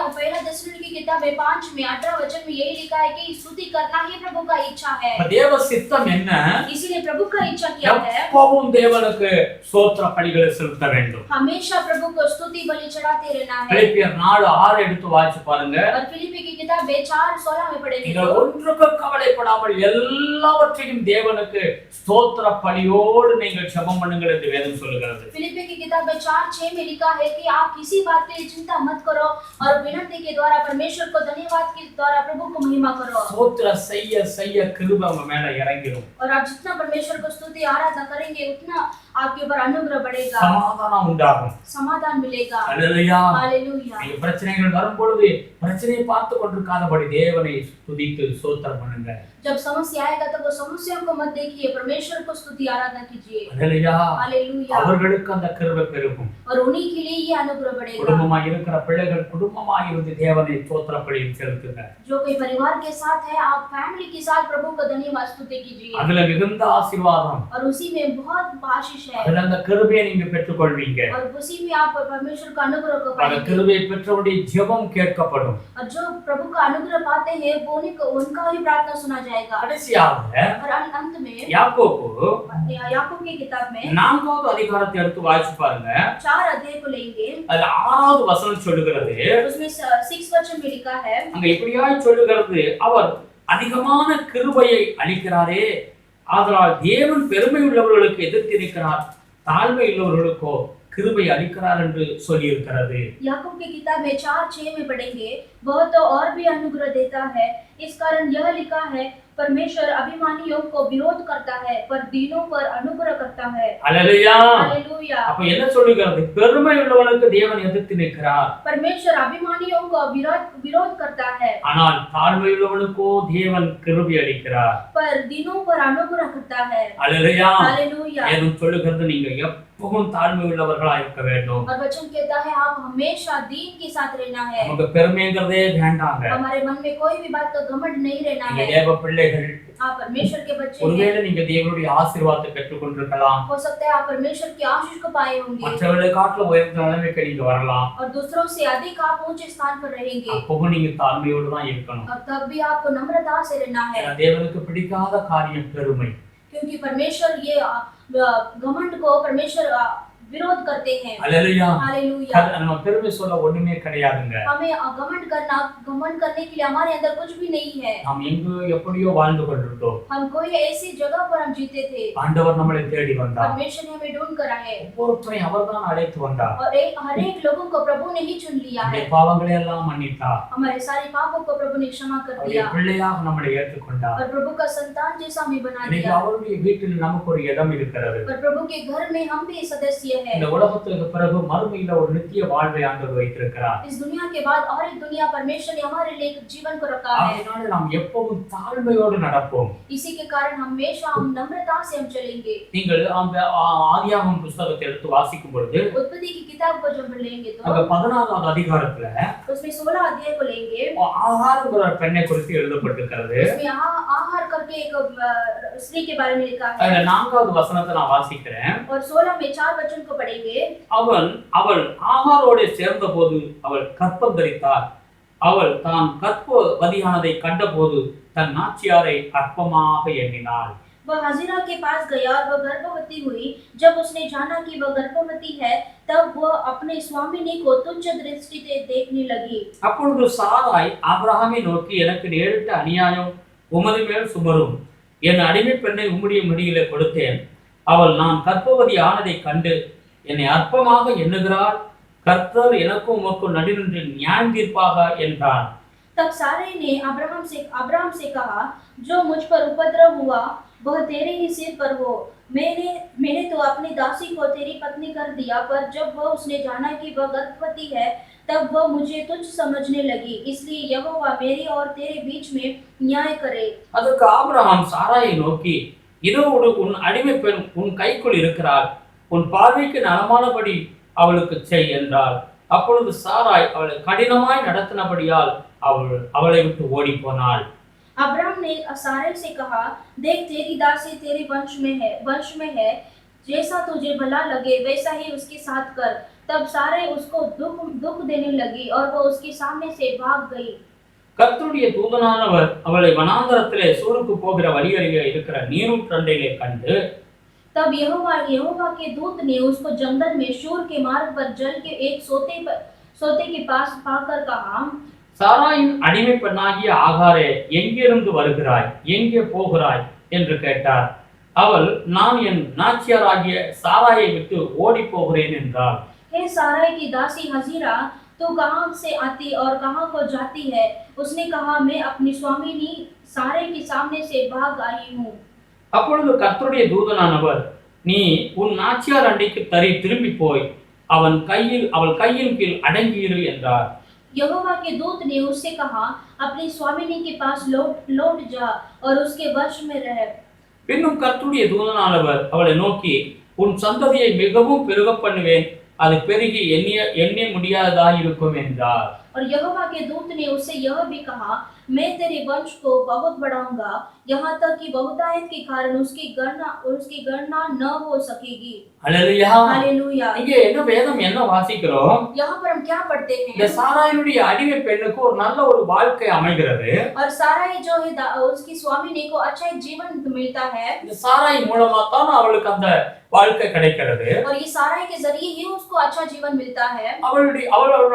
थिस्सलुनीके की किताब में 5 में 18 वचन में यही लिखा है कि स्तुति करना ही प्रभु का इच्छा है। தேவ சித்தம் என்ன? इसीलिए प्रभु का इच्छा क्या है? எப்பவும் தேவனுக்கு ஸ்தோத்திர பலிகளை செலுத்த வேண்டும்। हमेशा प्रभु को स्तुति बलि चढ़ाते रहना है। பிலிப்பியர் 4:6 எடுத்து வாசிச்சு பாருங்க। और फिलिप्पी की किताब में 4:16 में पढ़ेंगे நீங்கள் ஒன்றுக்கு கவலைப்படாமல் எல்லாவற்றையும் தேவனுக்கு ஸ்தோத்திர பலியோடு நீங்கள் ஜெபம் பண்ணுங்கள் என்று வேதம் சொல்லுகிறது। फिलिप्पी की किताब में 4:6 में लिखा है कि आप किसी बात के लिए चिंता मत करो और विनती के द्वारा परमेश्वर को धन्यवाद के द्वारा प्रभु को महिमा करो। ஸ்தோத்திர செய்ய செய்ய கிருபை உங்க மேல இறங்கிடும்। और आप जितना परमेश्वर को स्तुति आराधना करेंगे उतना आपके ऊपर अनुग्रह बढ़ेगा। சமாதானம் உண்டாகும்। समाधान मिलेगा। அல்லேலூயா। हालेलुया। நீங்க பிரச்சனைகள் வரும்பொழுது பிரச்சனையை பார்த்து கொண்டிருக்காதபடி தேவனை துதித்து ஸ்தோத்திரம் பண்ணுங்க। जब समस्या आएगा तो वो समस्या को मत देखिए, परमेश्वर को स्तुति आराधना कीजिए। அல்லேலூயா। हालेलुया। அவர்களுக்கு அந்த கிருபை பெருகும்। और उन्हीं के लिए ये अनुग्रह बढ़ेगा। குடும்பமாய் இருக்கிற பிள்ளைகள் குடும்பமாய் இருந்து தேவனை ஸ்தோத்திர பலி செலுத்துங்க। जो कोई परिवार के साथ है आप फैमिली के साथ प्रभु को धन्यवाद स्तुति कीजिए। அதுல மிகுந்த ஆசீர்வாதம்। और उसी में बहुत आशीष है। அதுல அந்த கிருபையை நீங்க பெற்றுக்கொள்வீங்க। और उसी में आप परमेश्वर का अनुग्रह को அந்த पाएंगे। கிருபையை பெற்றவருடைய ஜெபம் கேட்கப்படும்। और जो प्रभु का अनुग्रह पाते हैं वो उनका ही प्रार्थना सुना जाएगा। கடைசியாக और अंत में யாக்கோபு याकूब की किताब में 4வது அதிகாரத்தை எடுத்து வாசிச்சு பாருங்க। 4 अध्याय को लेंगे। அதுல 6வது வசனம் சொல்லுகிறது। उसमें 6 वचन में लिखा है அங்க இப்படியாய் சொல்லுகிறது, அவர் அதிகமான கிருபையை அளிக்கிறாரே, ஆதலால் தேவன் பெருமை உள்ளவர்களுக்கு எதிர்த்து இருக்கிறார், தாழ்மை உள்ளவர்களுக்கோ கிருபை அளிக்கிறார் என்று சொல்லி இருக்கிறது। याकूब की किताब में 4:6 में पढ़ेंगे, वह तो और भी अनुग्रह देता है, इस कारण यह लिखा है, परमेश्वर अभिमानियों को विरोध करता है पर दीनों पर अनुग्रह करता है। அல்லேலூயா। हालेलुया। அப்ப என்ன சொல்லுகிறது? பெருமை உள்ளவர்களுக்கு தேவன் எதிர்த்து நிற்கிறார், परमेश्वर अभिमानियों को विरोध करता है, ஆனால் தாழ்மை உள்ளவனுக்கோ தேவன் கிருபை அளிக்கிறார்। पर दीनों पर अनुग्रह करता है। அல்லேலூயா। हालेलुया। ஏதும் சொல்லுகிறது, நீங்க எப்பவும் தாழ்மை உள்ளவர்களா இருக்க வேண்டும்। और वचन कहता है आप हमेशा दीन के साथ रहना है। நமக்கு பெருமைங்கிறதே வேண்டாங்க। हमारे मन में कोई भी बात का घमंड नहीं रहना நீங்க है। தேவ பிள்ளைகள், आप परमेश्वर के बच्चे हैं। ஒருவேளை நீங்க தேவனுடைய ஆசீர்வாதத்தை பெற்றுக் கொண்டிருக்கலாம், हो सकता है आप परमेश्वर की आशीष को पाए होंगे மற்றவர்களை காட்டிலும் உயர்ந்த நிலைமைக்கு நீங்க வரலாம்। और दूसरों से अधिक आप ऊंचे स्थान पर रहेंगे। அப்பவும் நீங்க தாழ்மையோடு தான் இருக்கணும்। और तब भी आपको नम्रता से रहना है, ஏன்னா தேவனுக்கு பிடிக்காத காரியம் பெருமை। क्योंकि परमेश्वर ये घमंड को परमेश्वर विरोध करते हैं। அல்லேலூயா। हालेलुया। நம்ம பெருமை சொல்ல ஒண்ணுமே கிடையாதுங்க। हमें घमंड करने के लिए हमारे अंदर कुछ भी नहीं है। நாம் எங்கோ எப்படியோ வாழ்ந்து கொண்டிருந்தோம், हम कोई ऐसी जगह पर हम जीते थे, ஆண்டவர் நம்மளை தேடி வந்தார், परमेश्वर ने हमें ढूंढ कर आए ஒவ்வொருத்தரையும் அவர்தான் அழைத்து வந்தார், और हर एक लोगों को प्रभु ने ही चुन लिया है। நம்முடைய பாவங்களை எல்லாம் மன்னித்தார், हमारे सारे पापों को प्रभु ने क्षमा कर அவருடைய दिया பிள்ளையாக நம்மளை ஏற்றுக்கொண்டார்। और प्रभु का संतान जैसा हमें बना இன்னைக்கு दिया। அவருடைய வீட்டில் நமக்கு ஒரு இடம் இருக்கிறது। और प्रभु के घर में हम भी सदस्य हैं। இந்த உலகத்துக்கு பிறகு மறுமையில ஒரு நித்திய வாழ்வை ஆண்டவர் வைத்திருக்கிறார். इस दुनिया के बाद और एक दुनिया परमेश्वर ने हमारे लिए एक जीवन को रखा है। அதனால நாம் எப்பவும் தாழ்மையோடு நடப்போம். इसी के कारण हमेशा हम नम्रता से हम चलेंगे। நீங்கள் அந்த ஆதியாகமம் புத்தகத்தை எடுத்து வாசிக்கும் பொழுது उत्पत्ति की किताब को जब हम लेंगे तो அங்க 16வது அதிகாரத்துல उसमें 16 अध्याय को लेंगे। ஆகாரங்கிற ஒரு பெண்ணை குறித்து எழுதப்பட்டிருக்கிறது. उसमें आहार करके एक स्त्री के बारे में लिखा है। அதுல 4வது வசனத்தை நான் வாசிக்கிறேன். और 16 में 4 वचन को पढ़ेंगे। அவள் ஆகாரோடு சேர்ந்தபோது அவள் கற்பம் தரித்தாள். அவள் தான் கற்பவதியானதை கண்டபோது தன் நாச்சியாரை அற்பமாக எண்ணினாள். वह हाजिरा के पास गया और वह गर्भवती हुई। जब उसने जाना कि वह गर्भवती है, तब वह अपने स्वामिनी को तुच्छ दृष्टि से देखने लगी। அப்பொழுது சாராய் ஆபிரகாமை நோக்கி, எனக்கு நேரிட்ட அநியாயம் உமது மேல் சுமரும். என் அடிமை பெண்ணை உம்முடைய மடியிலே கொடுத்தேன். அவள் நான் கற்பவதி ஆனதை கண்டு என்னை அற்பமாக எண்ணுகிறாள். கர்த்தர் எனக்கும் உமக்கும் நடுநின்று நியாயம் தீர்ப்பாக என்றான். तब सारे ने अब्राहम से कहा, जो मुझ पर उपद्रव हुआ वह तेरे ही सिर पर हो। मैंने तो अपनी दासी को तेरी पत्नी कर दिया, पर जब वह उसने जाना कि वह गर्भवती है, तब वह मुझे तुच्छ समझने लगी। इसलिए यहोवा मेरी और तेरे बीच में न्याय करे। அதற்கு ஆபிரகாம் சாராயை நோக்கி, இதோ உன் அடிமை பெண் உன் கைக்குள் இருக்கிறாள். உன் பார்வைக்கு நலமானபடி அவளுக்கு செய் என்றாள். அப்பொழுது சாராய் அவளை கடினமாய் நடத்தினபடியால் அவளை விட்டு ஓடி போனாள். अब्राहम ने सारै से कहा, देख तेरी दासी तेरे वंश में है, जैसा तुझे भला लगे वैसा ही उसके साथ कर। तब सारै उसको दुख देने लगी और वह उसके सामने से भाग गई। கர்த்தருடைய தூதனானவர் அவளை வனாந்தரத்திலே சூருக்கு போகிற வழியருகே இருக்கிற நீரூற்றண்டையிலே கண்டு, तब यहोवा के दूत ने उसको जंगल में शूर के मार्ग पर जल के एक सोते के पास पाकर कहा, சாராயின் அடிமை பெண்ணாகிய ஆகாரே, எங்கிருந்து வருகிறாய், எங்கே போகிறாய் என்று கேட்டார். அவள், நான் என் நாச்சியாராகிய சாராயை விட்டு ஓடி போகிறேன் என்றாள். हे सारै की दासी हजीरा, तू कहाँ से आती और कहाँ को जाती है? उसने कहा, मैं अपनी स्वामिनी सारै के सामने से भाग आई हूँ। அப்பொழுது கர்த்தருடைய தூதனானவர், நீ உன் நாச்சியார் அண்டைக்கு திரும்பி போய் அவள் கையின் கீழ் அடங்கியிரு என்றார். यहोवा के दूत ने उससे कहा, अपनी स्वामिनी के पास लौट जा और उसके वश में रह। பின்னும் கர்த்தருடைய தூதனானவர் அவளை நோக்கி, உன் சந்ததியை மிகவும் பெருக பண்ணுவேன், அது பெருகி எண்ண முடியாததாயிருக்கும் என்றார். और यहोवा के दूत ने उससे यह भी कहा, मैं तेरे वंश को बहुत बढ़ाऊंगा, यहाँ तक कि बहुतायत के कारण उसकी गणना न हो सकेगी। Hallelujah, hallelujah. இங்கே வேதம் என்ன வாசிக்கிறோம்? यहाँ पर हम क्या पढ़ते இந்த हैं? சாராயினுடைய அடிமை பெண்ணுக்கு ஒரு நல்ல ஒரு வாழ்க்கை அமைகிறது. और साराई जो है उसकी स्वामिनी को अच्छा एक जीवन मिलता है। இந்த சாராய் மூலமா தான் அவளுக்கு அந்த வாழ்க்கை கிடைக்கிறது. और ये साराई के जरिए ही उसको अच्छा जीवन मिलता है। அவளுடைய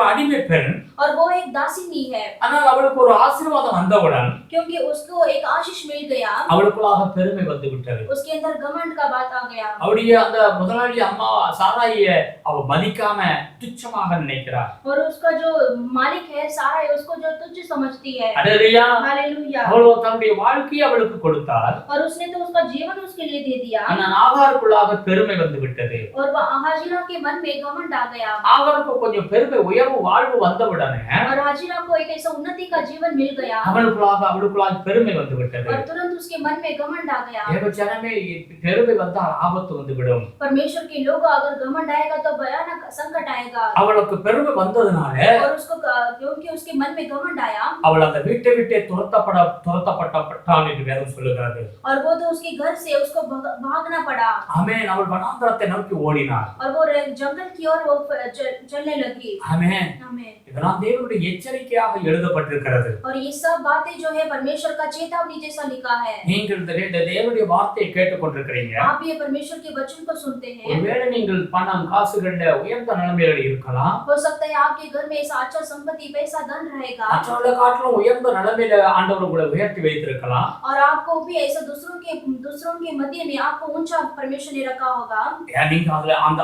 அடிமை பெண். और वो एक दासिनी है। ஆனால் அவளுக்கு ஒரு ஆசீர்வாதம் வந்தவுடன் क्योंकि उसको एक आशीष मिल गया, அவளுக்குள்ளாக பெருமை வந்து விட்டது. उसके अंदर घमंड का बात आ गया। அவளுடைய அந்த முதலாளி அம்மா சாராயை அவ மதிக்காம துச்சமாக நினைக்கிறார். और उसका जो मालिक है साराई उसको जो तुच्छ समझती है। Hallelujah, hallelujah. அவளோ தன்னுடைய வாழ்க்கையை அவளுக்கு கொடுத்தார். और उसने तो उसका जीवन उसके लिए दे दिया। ஆனால் ஆகாருக்குள்ளாக பெருமை வந்து விட்டது. और वह हाजिरा के मन में घमंड आ गया। ஆகாருக்கு கொஞ்சம் பெருமை உயர்வு வாழ்வு வந்தவுடனே और हाजिरा को एक ऐसा उन्नति का जीवन मिल गया। அவளுக்குள்ளாக பெருமை வந்து விட்டது. और तुरंत उसके मन में घमंड आ गया। தேவ ஜனமே, பெருமை வந்தால் ஆபத்து வந்துவிடும். परमेश्वर के लोग अगर घमंड आएगा तो भयानक संकट आएगा। அவளுக்கு பெருமை வந்ததுனால और उसको क्योंकि उसके मन में घमंड आया, அவள் அந்த வீட்டை விட்டே துரத்தப்பட்டாள் என்று வேதம் சொல்லுகிறது. और वो तो उसके घर से उसको भागना पड़ा। ஆமென். அவள் வனாந்தரத்தை நோக்கி ஓடினாள். और वो जंगल की ओर वो चलने लगी। ஆமென். आमीन। இதெல்லாம் தேவனுடைய எச்சரிக்கையாக எழுதப்பட்டிருக்கிறது. और ये सब बातें जो है परमेश्वर का चेतावनी जैसा लिखा है। நீங்கள் இந்த தேவனுடைய வார்த்தையை கேட்டுக்கொண்டிருக்கிறீங்க. आप ये परमेश्वर के वचन को सुनते हैं। ஒருவேளை நீங்கள் பணம் காசுகள்ல உயர்ந்த நிலைமையில இருக்கலாம். हो सकता है आपके घर में ऐसा अच्छा संपत्ति पैसा धन रहेगा, மற்றவர்களை காட்டிலும் உயர்ந்த நிலைமையில ஆண்டவர் உங்களை உயர்த்தி வைத்திருக்கலாம். और आपको भी ऐसा दूसरों के मध्य में आपको ऊंचा परमेश्वर ने रखा होगा। நீங்க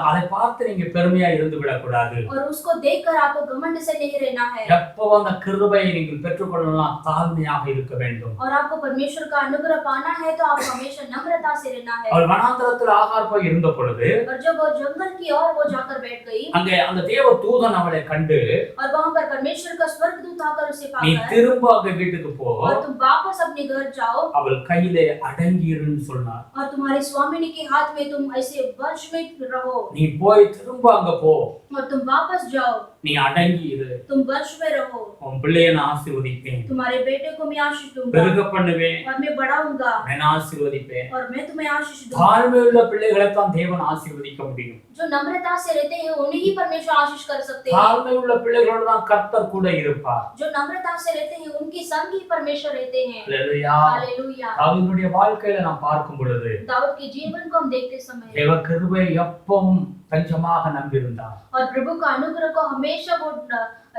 அதை பார்த்து நீங்க பெருமையா இருந்து விடக்கூடாது. और उसको देखकर आपको घमंड से नहीं रहना रहना है எப்போ அந்த கிருபையை நீங்கள் பெற்றுக்கொள்ளலாம் தாழ்மையாக இருக்க வேண்டும். और आपको परमेश्वर का अनुग्रह पाना है तो आपको हमेशा नम्रता से रहना है। அவள் வனாந்தரத்தில் ஆகார் போய் இருந்த பொழுது और जब वो जंगल की ओर वो जाकर बैठ गई அங்கே அந்த தேவ தூதன் அவளை கண்டு और वहां पर परमेश्वर का स्वर्गदूत आकर उसे நீ पाकर திரும்ப அங்க வீட்டுக்கு போ, और तुम वापस अपने घर जाओ அவள் கையிலே அடங்கியிருன்னு சொன்னார். और तुम्हारी स्वामिनी के हाथ में तुम ऐसे वश में रहो நீ போய் திரும்ப அங்க போ, और तुम वापस जाओ, நீ அடங்கி இரு, तुम वश में रहो, உன் பிள்ளையை நான் ஆசீர்வதிப்பேன், तुम्हारे बेटे को मैं आशीष दूंगा பெருக பண்ணுவேன், और मैं बढ़ाऊंगा நான் ஆசீர்வதிப்பேன். और मैं तुम्हें आशीष दूंगा। தாழ்மையுள்ள பிள்ளைகளை தான் தேவன் ஆசீர்வதிக்க முடியும். जो नम्रता से रहते हैं उन्हें ही परमेश्वर आशीष कर सकते हैं। தாழ்மையுள்ள பிள்ளைகளோடு தான் கர்த்தர் கூட இருப்பார். जो नम्रता से रहते हैं उनके संग ही परमेश्वर रहते हैं। அல்லேலூயா. हालेलूया। தாவீதுடைய வாழ்க்கையில நாம் பார்க்கும் பொழுது दाऊद के जीवन को हम देखते समय தேவ கிருபை எப்பவும் தஞ்சமாக நம்பியிருந்தார். और प्रभु का अनुग्रह को हमेशा वो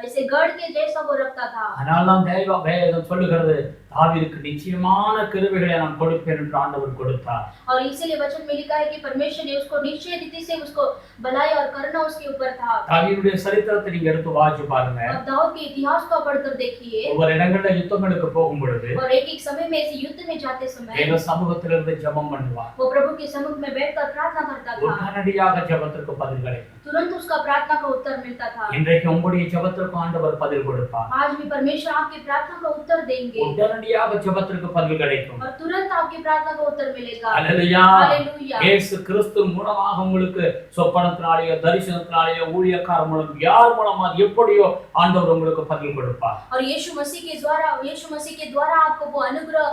ऐसे गढ़ के जैसा वो रखता था। அதனால்தான் வேதம் சொல்லுகிறது தாவீதுக்கு நிச்சயமான கிருபைகளை நான் கொடுப்பேன் என்று ஆண்டவர் கொடுத்தார். और इसीलिए वचन में लिखा है कि परमेश्वर ने उसको निश्चय रीति से उसको भलाई और करना उसके ऊपर था। தாவீதுடைய சரித்திரத்தை நீங்க எடுத்து வாசிச்சு பாருங்க. और दाऊद के इतिहास को पढ़कर देखिए। ஒவ்வொரு இடங்கள்ல யுத்தங்களுக்கு போகும் பொழுது और एक समय में ऐसे युद्ध में जाते समय தேவ சமூகத்திலிருந்து ஜெபம் பண்ணுவார். वो प्रभु के सम्मुख में बैठकर प्रार्थना करता था। உடனடியாக ஜெபத்திற்கு பதில் கிடைக்கும். तुरंत उसका प्रार्थना का उत्तर मिलता था। இன்றைக்கு உங்களுடைய ஜெபத்திற்கு ஆண்டவர் பதில் கொடுப்பார். आज भी परमेश्वर आपकी प्रार्थना का उत्तर देंगे உடனடியாக ஜெபத்திற்கு பதில் கிடைக்கும். और तुरंत आपकी प्रार्थना का उत्तर मिलेगा। அல்லேலூயா. हालेलूया। இயேசு கிறிஸ்து மூலமாக உங்களுக்கு சொப்பனத்தினாலேயோ தரிசனத்தினாலேயோ ஊழியக்காரர் மூலம் யார் மூலமா எப்படியோ ஆண்டவர் உங்களுக்கு பதில் கொடுப்பார். और यीशु मसीह के द्वारा आपको वो अनुग्रह,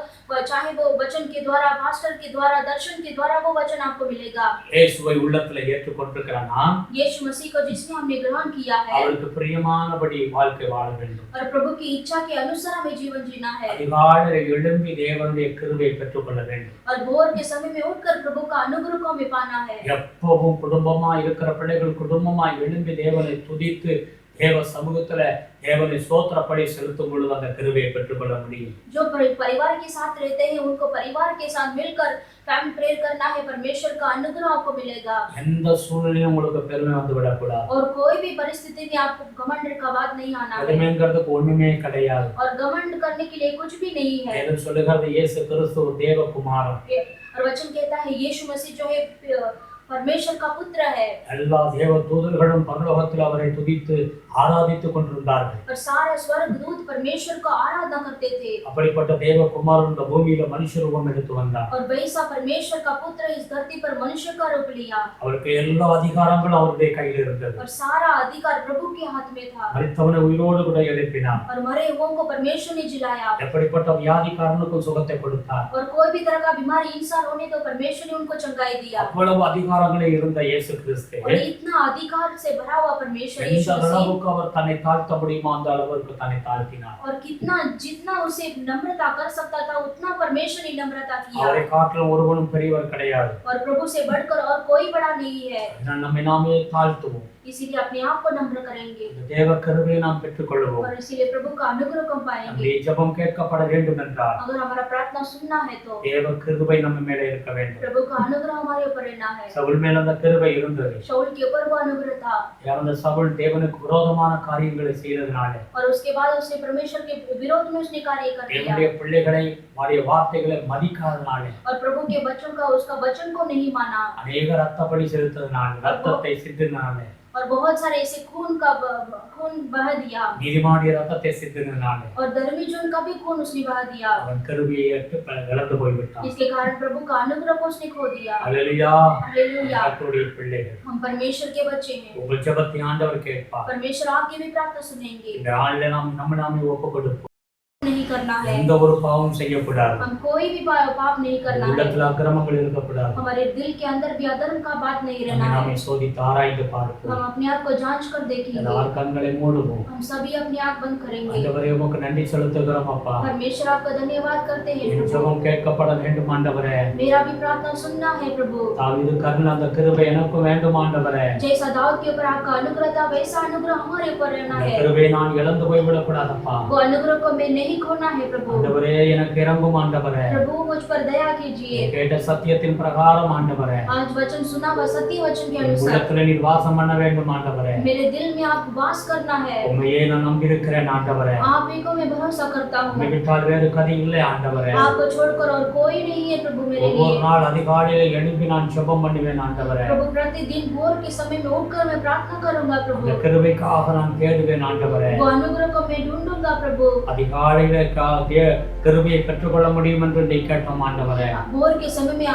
चाहे वो वचन के द्वारा, पास्टर के द्वारा, दर्शन के द्वारा वो वचन आपको मिलेगा। இயேசுவை உள்ளத்துல ஏற்றுக்கொண்டிருக்கிறானா यीशु मसीह को जिसने हमने ग्रहण किया है அவருக்கு பிரியமானபடி வாழ்க்கை வாழ வேண்டும். और प्रभु की इच्छा के अनुसार हमें जीवन जीना है அதிகாலையில் எழும்பி தேவனுடைய கிருபையை பெற்றுக்கொள்ள வேண்டும். और भोर के समय में उठकर प्रभु का अनुग्रह को हमें पाना है। எப்பவும் குடும்பமா இருக்கிற பிள்ளைகள் குடும்பமா எழும்பி தேவனை துதித்து தேவ சமூகத்துல தேவனை ஸ்தோத்திரப்படி செலுத்தும் பொழுது அந்த கிருபையை பெற்றுக்கொள்ள முடியும். जो परिवार के साथ रहते हैं उनको परिवार के साथ मिलकर फैमिली प्रेयर करना है, परमेश्वर का अनुग्रह आपको मिलेगा। எந்த சூழ்நிலையும் உங்களுக்கு பெருமை வந்து விடக்கூடாது. और कोई भी परिस्थिति में आपको घमंड का बात नहीं आना है பெருமைங்கிறதுக்கு ஒண்ணுமே கிடையாது. और घमंड करने के लिए कुछ भी नहीं है। வேதம் சொல்லுகிறது இயேசு கிறிஸ்து தேவகுமாரன். और वचन कहता है यीशु मसीह जो है परमेश्वर का पुत्र है। எல்லா தேவ தூதர்களும் பரலோகத்தில் அவரை துதித்து ஆராதித்துக் கொண்டிருந்தார்கள். और सारे स्वर्गदूत परमेश्वर को आराधना करते थे। அப்படிப்பட்ட தேவகுமாரன் இந்த பூமியில மனுஷ ரூபம் எடுத்து வந்தார். और वैसा परमेश्वर का पुत्र इस धरती पर मनुष्य का रूप लिया। அவருக்கு எல்லா அதிகாரங்களும் அவருடைய கையில் இருந்தது. और सारा अधिकार प्रभु के हाथ में था। மரித்தவனை உயிரோடு கூட எழுப்பினார். और मरे हुओं को परमेश्वर ने जिलाया। எப்படிப்பட்ட வியாதிக்காரனுக்கும் சுகத்தை கொடுத்தார். और कोई भी तरह का बीमारी इंसान होने तो परमेश्वर ने उनको चंगाई दिया। அவ்வளவு அதிகாரங்களே இருந்த இயேசு கிறிஸ்து और इतना अधिकार से भरा हुआ परमेश्वर यीशु எந்த मसीह அளவுக்கு அவர் தன்னை தாழ்த்த முடியுமோ அந்த அளவுக்கு தன்னை தாழ்த்தினார். और कितना जितना उसे नम्रता कर सकता था उतना परमेश्वर ने नम्रता किया। அவரை காட்டிலும் ஒருவனும் பெரியவர் கிடையாது. और प्रभु से बढ़कर और कोई बड़ा नहीं है। நம்மை நாமே தாழ்த்துவோம். इसीलिए अपने आप को नम्र करेंगे தேவ கிருபையை நாம் பெற்றுக்கொள்வோம். और इसीलिए प्रभु का अनुग्रह को पाएंगे। நம்முடைய ஜெபம் கேட்கப்பட வேண்டும் என்றால் अगर हमारा प्रार्थना सुनना है तो தேவ கிருபை நம்ம மேலே இருக்க வேண்டும். प्रभु का अनुग्रह हमारे ऊपर रहना है। சவுல் மேல அந்த கிருபை இருந்தது. शाऊल के ऊपर वो अनुग्रह था। அந்த சவுல் தேவனுக்கு விரோதமான காரியங்களை செய்ததனால और उसके बाद उसने परमेश्वर के विरोध में उसने कार्य कर दिया। தேவனுடைய பிள்ளைகளை அவருடைய வார்த்தைகளை மதிக்காதனால और प्रभु के बच्चों का उसका वचन को नहीं माना। அநேக ரத்தப்படி செலுத்ததனால ரத்தத்தை சிந்தினால और बहुत सारे ऐसे खून बहा दिया। நீதிமானுடைய ரத்தத்தை சிந்தினால और धर्मी जन का भी खून उसने बहा दिया। அவன் கிருபையை இழந்து போய்விட்டான். इसके कारण प्रभु का अनुग्रह को उसने खो दिया। அல்லேலூயா. हालेलुया। கர்த்தருடைய பிள்ளைகள் हम परमेश्वर के बच्चे हैं। உங்கள் ஜெபத்தை ஆண்டவர் கேட்பார். परमेश्वर आपकी भी प्रार्थना सुनेंगे। இந்த நாளிலே நாம் நாமே ஒப்புக் கொடுப்போம். नहीं करना है, எந்த ஒரு பாவம் செய்யக்கூடாது. हम कोई भी पाप नहीं करना है। உள்ளத்தில் அக்கிரமங்கள் இருக்கக்கூடாது. हमारे दिल के अंदर भी अधर्म का बात नहीं रहना है। நாமே சோதித்து ஆராய்ந்து பார்ப்போம். हम अपने आप को जांच कर देखेंगे। எல்லார் கண்களை மூடுவோம். हम सभी अपनी आंख बंद करेंगे। ஆண்டவரே உமக்கு நன்றி செலுத்துகிறோம் அப்பா. परमेश्वर आपका धन्यवाद करते हैं என் प्रभु। ஜெபம் கேட்கப்பட வேண்டும் ஆண்டவரே. मेरा भी प्रार्थना सुनना है प्रभु। தாவீது கருணை அந்த கிருபை எனக்கு வேண்டும் ஆண்டவரே. जैसा दाऊद के ऊपर आपका अनुग्रह था वैसा अनुग्रह हमारे ऊपर रहना அந்த है। கிருபையை நான் இழந்து போய் விடக்கூடாதப்பா. वो अनुग्रह को मैं नहीं नहीं खोना है प्रभु। ஆண்டவரே எனக்கு இறங்கும் ஆண்டவரே, प्रभु मुझ पर दया कीजिए। கேட்ட சத்தியத்தின் பிரகாரம் ஆண்டவரே, आज वचन सुना हुआ सत्य वचन के என் अनुसार உள்ளத்துல நீர் வாசம் பண்ண வேண்டும் ஆண்டவரே, मेरे दिल में आप वास करना है। உம்மையே நான் நம்பியிருக்கிறேன் ஆண்டவரே, आप ही को मैं भरोसा करता உம்மை हूँ। விட்டால் வேறு கதி இல்லை ஆண்டவரே। आपको छोड़कर और कोई नहीं है प्रभु मेरे ஒவ்வொரு लिए। நாள் அதிகாலையில எழுப்பி நான் ஜெபம் பண்ணுவேன் ஆண்டவரே, प्रभु प्रतिदिन भोर के समय में उठकर मैं प्रार्थना करूंगा இந்த प्रभु। கிருபைக்காக நான் தேடுவேன் ஆண்டவரே। वो अनुग्रह को मैं ढूंढूंगा प्रभु। அதிகாலையில கிருபையை பெற்றுக்கொள்ள முடியும் என்று நீ கேட்டோம் ஆண்டவரே। भोर के समय में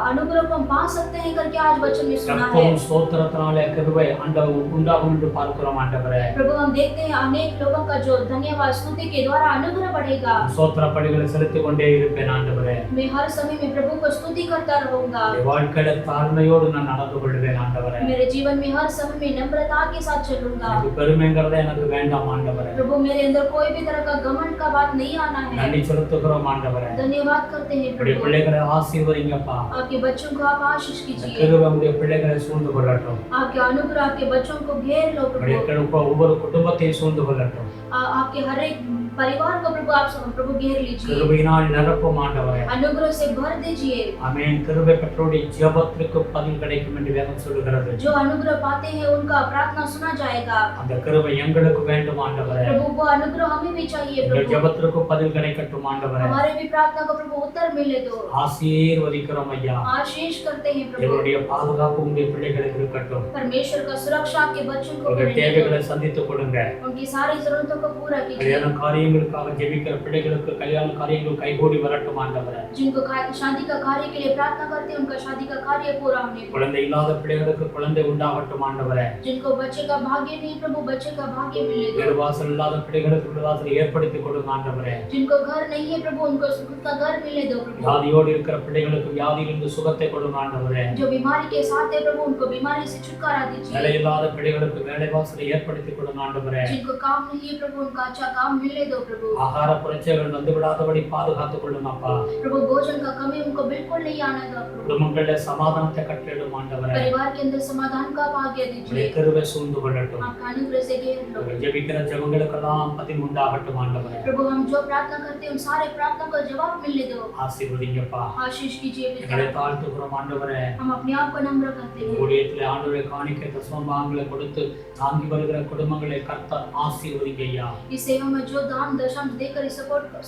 अनुग्रह को हम पा सकते हैं करके आज वचन में सुना है। எப்பவும் ஸ்தோத்திரத்தினாலே கிருபை ஆண்டவர் உண்டாகும் என்று பார்க்கிறோம் ஆண்டவரே। प्रभु हम देखते हैं अनेक लोगों का जो धन्यवाद स्तुति के द्वारा अनुग्रह बढ़ेगा। ஸ்தோத்திர பலிகளை செலுத்திக் கொண்டே இருப்பேன் ஆண்டவரே। मैं हर समय में प्रभु को स्तुति करता रहूंगा। என் வாழ்க்கையில தாழ்மையோடு நான் நடந்து கொள்வேன் ஆண்டவரே। मेरे जीवन में हर समय में नम्रता के साथ चलूंगा। எனக்கு பெருமைங்கிறதே எனக்கு வேண்டாம் ஆண்டவரே। प्रभु मेरे अंदर कोई भी तरह का घमंड का बात नहीं आना है। நன்றி செலுத்துகிறோம் ஆண்டவரே। धन्यवाद करते हैं உடைய प्रभु। பிள்ளைகளை ஆசீர்வதிங்கப்பா। आपके बच्चों को आप आशीष இந்த कीजिए। கிருபை உடைய பிள்ளைகளை சூழ்ந்து கொள்ளட்டும்। आपके अनुग्रह आपके बच्चों को घेर लो உடைய प्रभु। கிருபை ஒவ்வொரு குடும்பத்தையும் சூழ்ந்து கொள்ளட்டும்। आपके हर एक परिवार को प्रभु आप प्रभु घेर लीजिए। கிருபையினால் நிரப்பும் ஆண்டவரே। अनुग्रह से भर दीजिए। ஆமென்। கிருபை பெற்றோருடைய ஜெபத்திற்கு பதில் கிடைக்கும் என்று வேதம் சொல்லுகிறது। जो अनुग्रह पाते हैं उनका प्रार्थना सुना जाएगा। அந்த கிருபை எங்களுக்கு வேண்டும் ஆண்டவரே। प्रभु वो अनुग्रह हमें भी चाहिए எங்கள் प्रभु। ஜெபத்திற்கு பதில் கிடைக்கட்டும் ஆண்டவரே। हमारे भी प्रार्थना को प्रभु उत्तर मिले दो। ஆசீர்வதிக்கிறோம் ஐயா। आशीष करते हैं प्रभु। எங்களுடைய பாதுகாப்பு உடைய பிள்ளைகளுக்கு இருக்கட்டும்। परमेश्वर का सुरक्षा आपके बच्चों को உங்கள் मिले दो। தேவைகளை சந்தித்துக் கொடுங்க। उनकी सारी जरूरतों को पूरा कीजिए। கல்யாண காரியங்களுக்காக ஜெபிக்கிற பிள்ளைகளுக்கு கல்யாண காரியங்கள் கைகூடி வரட்டும் ஆண்டவரே। जिनको शादी का कार्य के लिए प्रार्थना करते हैं उनका शादी का कार्य पूरा होने को। குழந்தை இல்லாத பிள்ளைகளுக்கு குழந்தை உண்டாகட்டும் ஆண்டவரே। जिनको बच्चे का भाग्य नहीं प्रभु बच्चे का भाग्य मिले दो। வீடு வாசல் இல்லாத பிள்ளைகளுக்கு வீடு வாசல் ஏற்படுத்தி கொடுங்க ஆண்டவரே। जिनको घर नहीं है प्रभु उनको खुद का घर मिले दो प्रभु। வியாதியோடு இருக்கிற பிள்ளைகளுக்கு வியாதியிலிருந்து சுகத்தை கொடுங்க ஆண்டவரே। जो बीमारी के साथ है प्रभु उनको बीमारी से छुटकारा दीजिए। வேலை இல்லாத பிள்ளைகளுக்கு வேலை வாசலை ஏற்படுத்தி கொடுங்க ஆண்டவரே। जिनको काम नहीं है प्रभु उनका अच्छा काम मिले दो प्रभु। ஆகார குறைச்சல்கள் வந்து விடாதபடி பாதுகாத்துக் கொள்ளுங்க அப்பா। प्रभु भोजन का कमी उनको बिल्कुल नहीं आने दो प्रभु। குடும்பங்களிலே சமாதானத்தை கட்டளிடும் ஆண்டவரே। परिवार के अंदर समाधान का भाग्य உடைய दीजिए। கிருபை சூழ்ந்து கொள்ளட்டும்। आपका अनुग्रह से घेर लो ஜெபிக்கிற ஜெபங்களுக்கெல்லாம் பதில் உண்டாகட்டும் ஆண்டவரே। प्रभु। हम जो प्रार्थना करते हैं उन सारे प्रार्थना को जवाब मिलने दो। ஆசீர்வதிங்கப்பா। आशीष कीजिए எங்களை पिता। தாழ்த்துகிறோம் ஆண்டவரே। हम अपने आप को नम्र करते हैं। ஊழியத்திலே ஆண்டவரே காணிக்கை தசமபாகங்களை கொடுத்து தாங்கி வருகிற குடும்பங்களை கர்த்தர் ஆசீர்வதிங்க ஐயா। इस सेवा में जो दान दशम देकर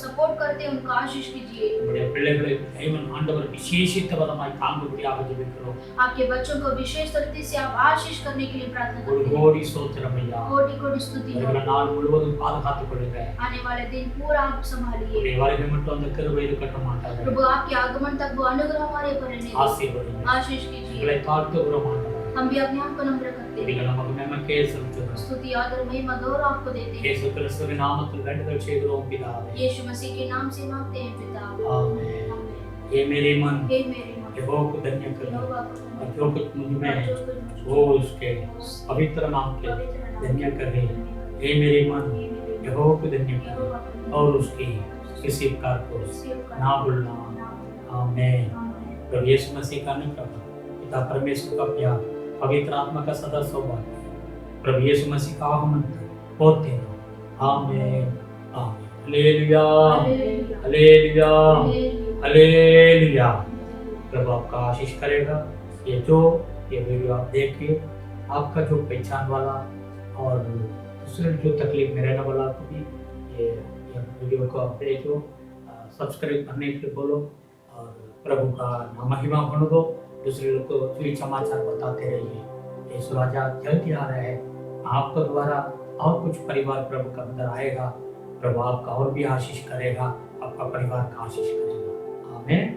सपोर्ट करते हैं उनका आशीष कीजिए। உடைய பிள்ளைகளை தேவன் ஆண்டவர் விசேஷித்த விதமாய் தாங்கும்படியாக ஜெபிக்கிறோம்। आपके बच्चों को विशेष तरीके से आप आशीष करने के लिए प्रार्थना ஒரு करते हैं। கோடி ஸ்தோத்திரம் ஐயா। कोटि कोटि स्तुति हो। வருகிற நாள் முழுவதும் பாதுகாத்துக் கொள்ளுங்க। आने वाले दिन पूरा आप संभालिए உடைய வருகை மட்டும் அந்த கிருபை இருக்கட்டும் ஆண்டவரே। प्रभु। आपके आगमन तक वो अनुग्रह हमारे पर रहने दो। ஆசீர்வதிங்க। आशीष कीजिए। எங்களை தாழ்த்துகிறோம் ஆண்டவரே। हम भी अपने आप को नम्र करते हैं। நீங்கள் நமக்கு நன்மைக்கே செலுத்துகிறோம்। स्तुति आदर महिमा गौरव आपको देते हैं। இயேசு கிறிஸ்துவின் நாமத்தில் வேண்டுதல் செய்கிறோம் பிதாவே। यीशु मसीह के नाम से मांगते हैं पिता। आमीन। आमीन। ये मेरे मन हे मेरे मन यहोवा को धन्य कर यहोवा को और जो कुछ मुझ में है जो कुछ मुझ वो उसके पवित्र नाम के पवित्र नाम धन्य कर रही है। धन्य ये मेरे मन हे मेरे मन यहोवा को धन्य कर यहोवा को और उसकी किसी उपकार को सेव कर ना भूलना। नाम आमीन। आमीन। प्रभु यीशु मसीह का अनुग्रह, पिता परमेश्वर का प्यार, पवित्र आत्मा का सदा सौभाग्य, प्रभु यीशु मसीह का आगमन तक होते रहो। आमीन। आमीन। Hallelujah. Hallelujah. Hallelujah. Hallelujah. Hallelujah. प्रभु आपका आशीष करेगा। ये वीडियो आप देखिए, आपका जो पहचान वाला और दूसरे जो तकलीफ में रहने वाला को भी ये वीडियो को अपने जो सब्सक्राइब करने के लिए बोलो और प्रभु का महिमा होने दो। दूसरे लोग को सुसमाचार बताते रहिए। यीशु राजा जल्दी आ रहे हैं। आपके द्वारा और कुछ परिवार प्रभु का अंदर आएगा। प्रभु आपका और भी आशीष करेगा, आपका परिवार का आशीष करेगा। आमीन।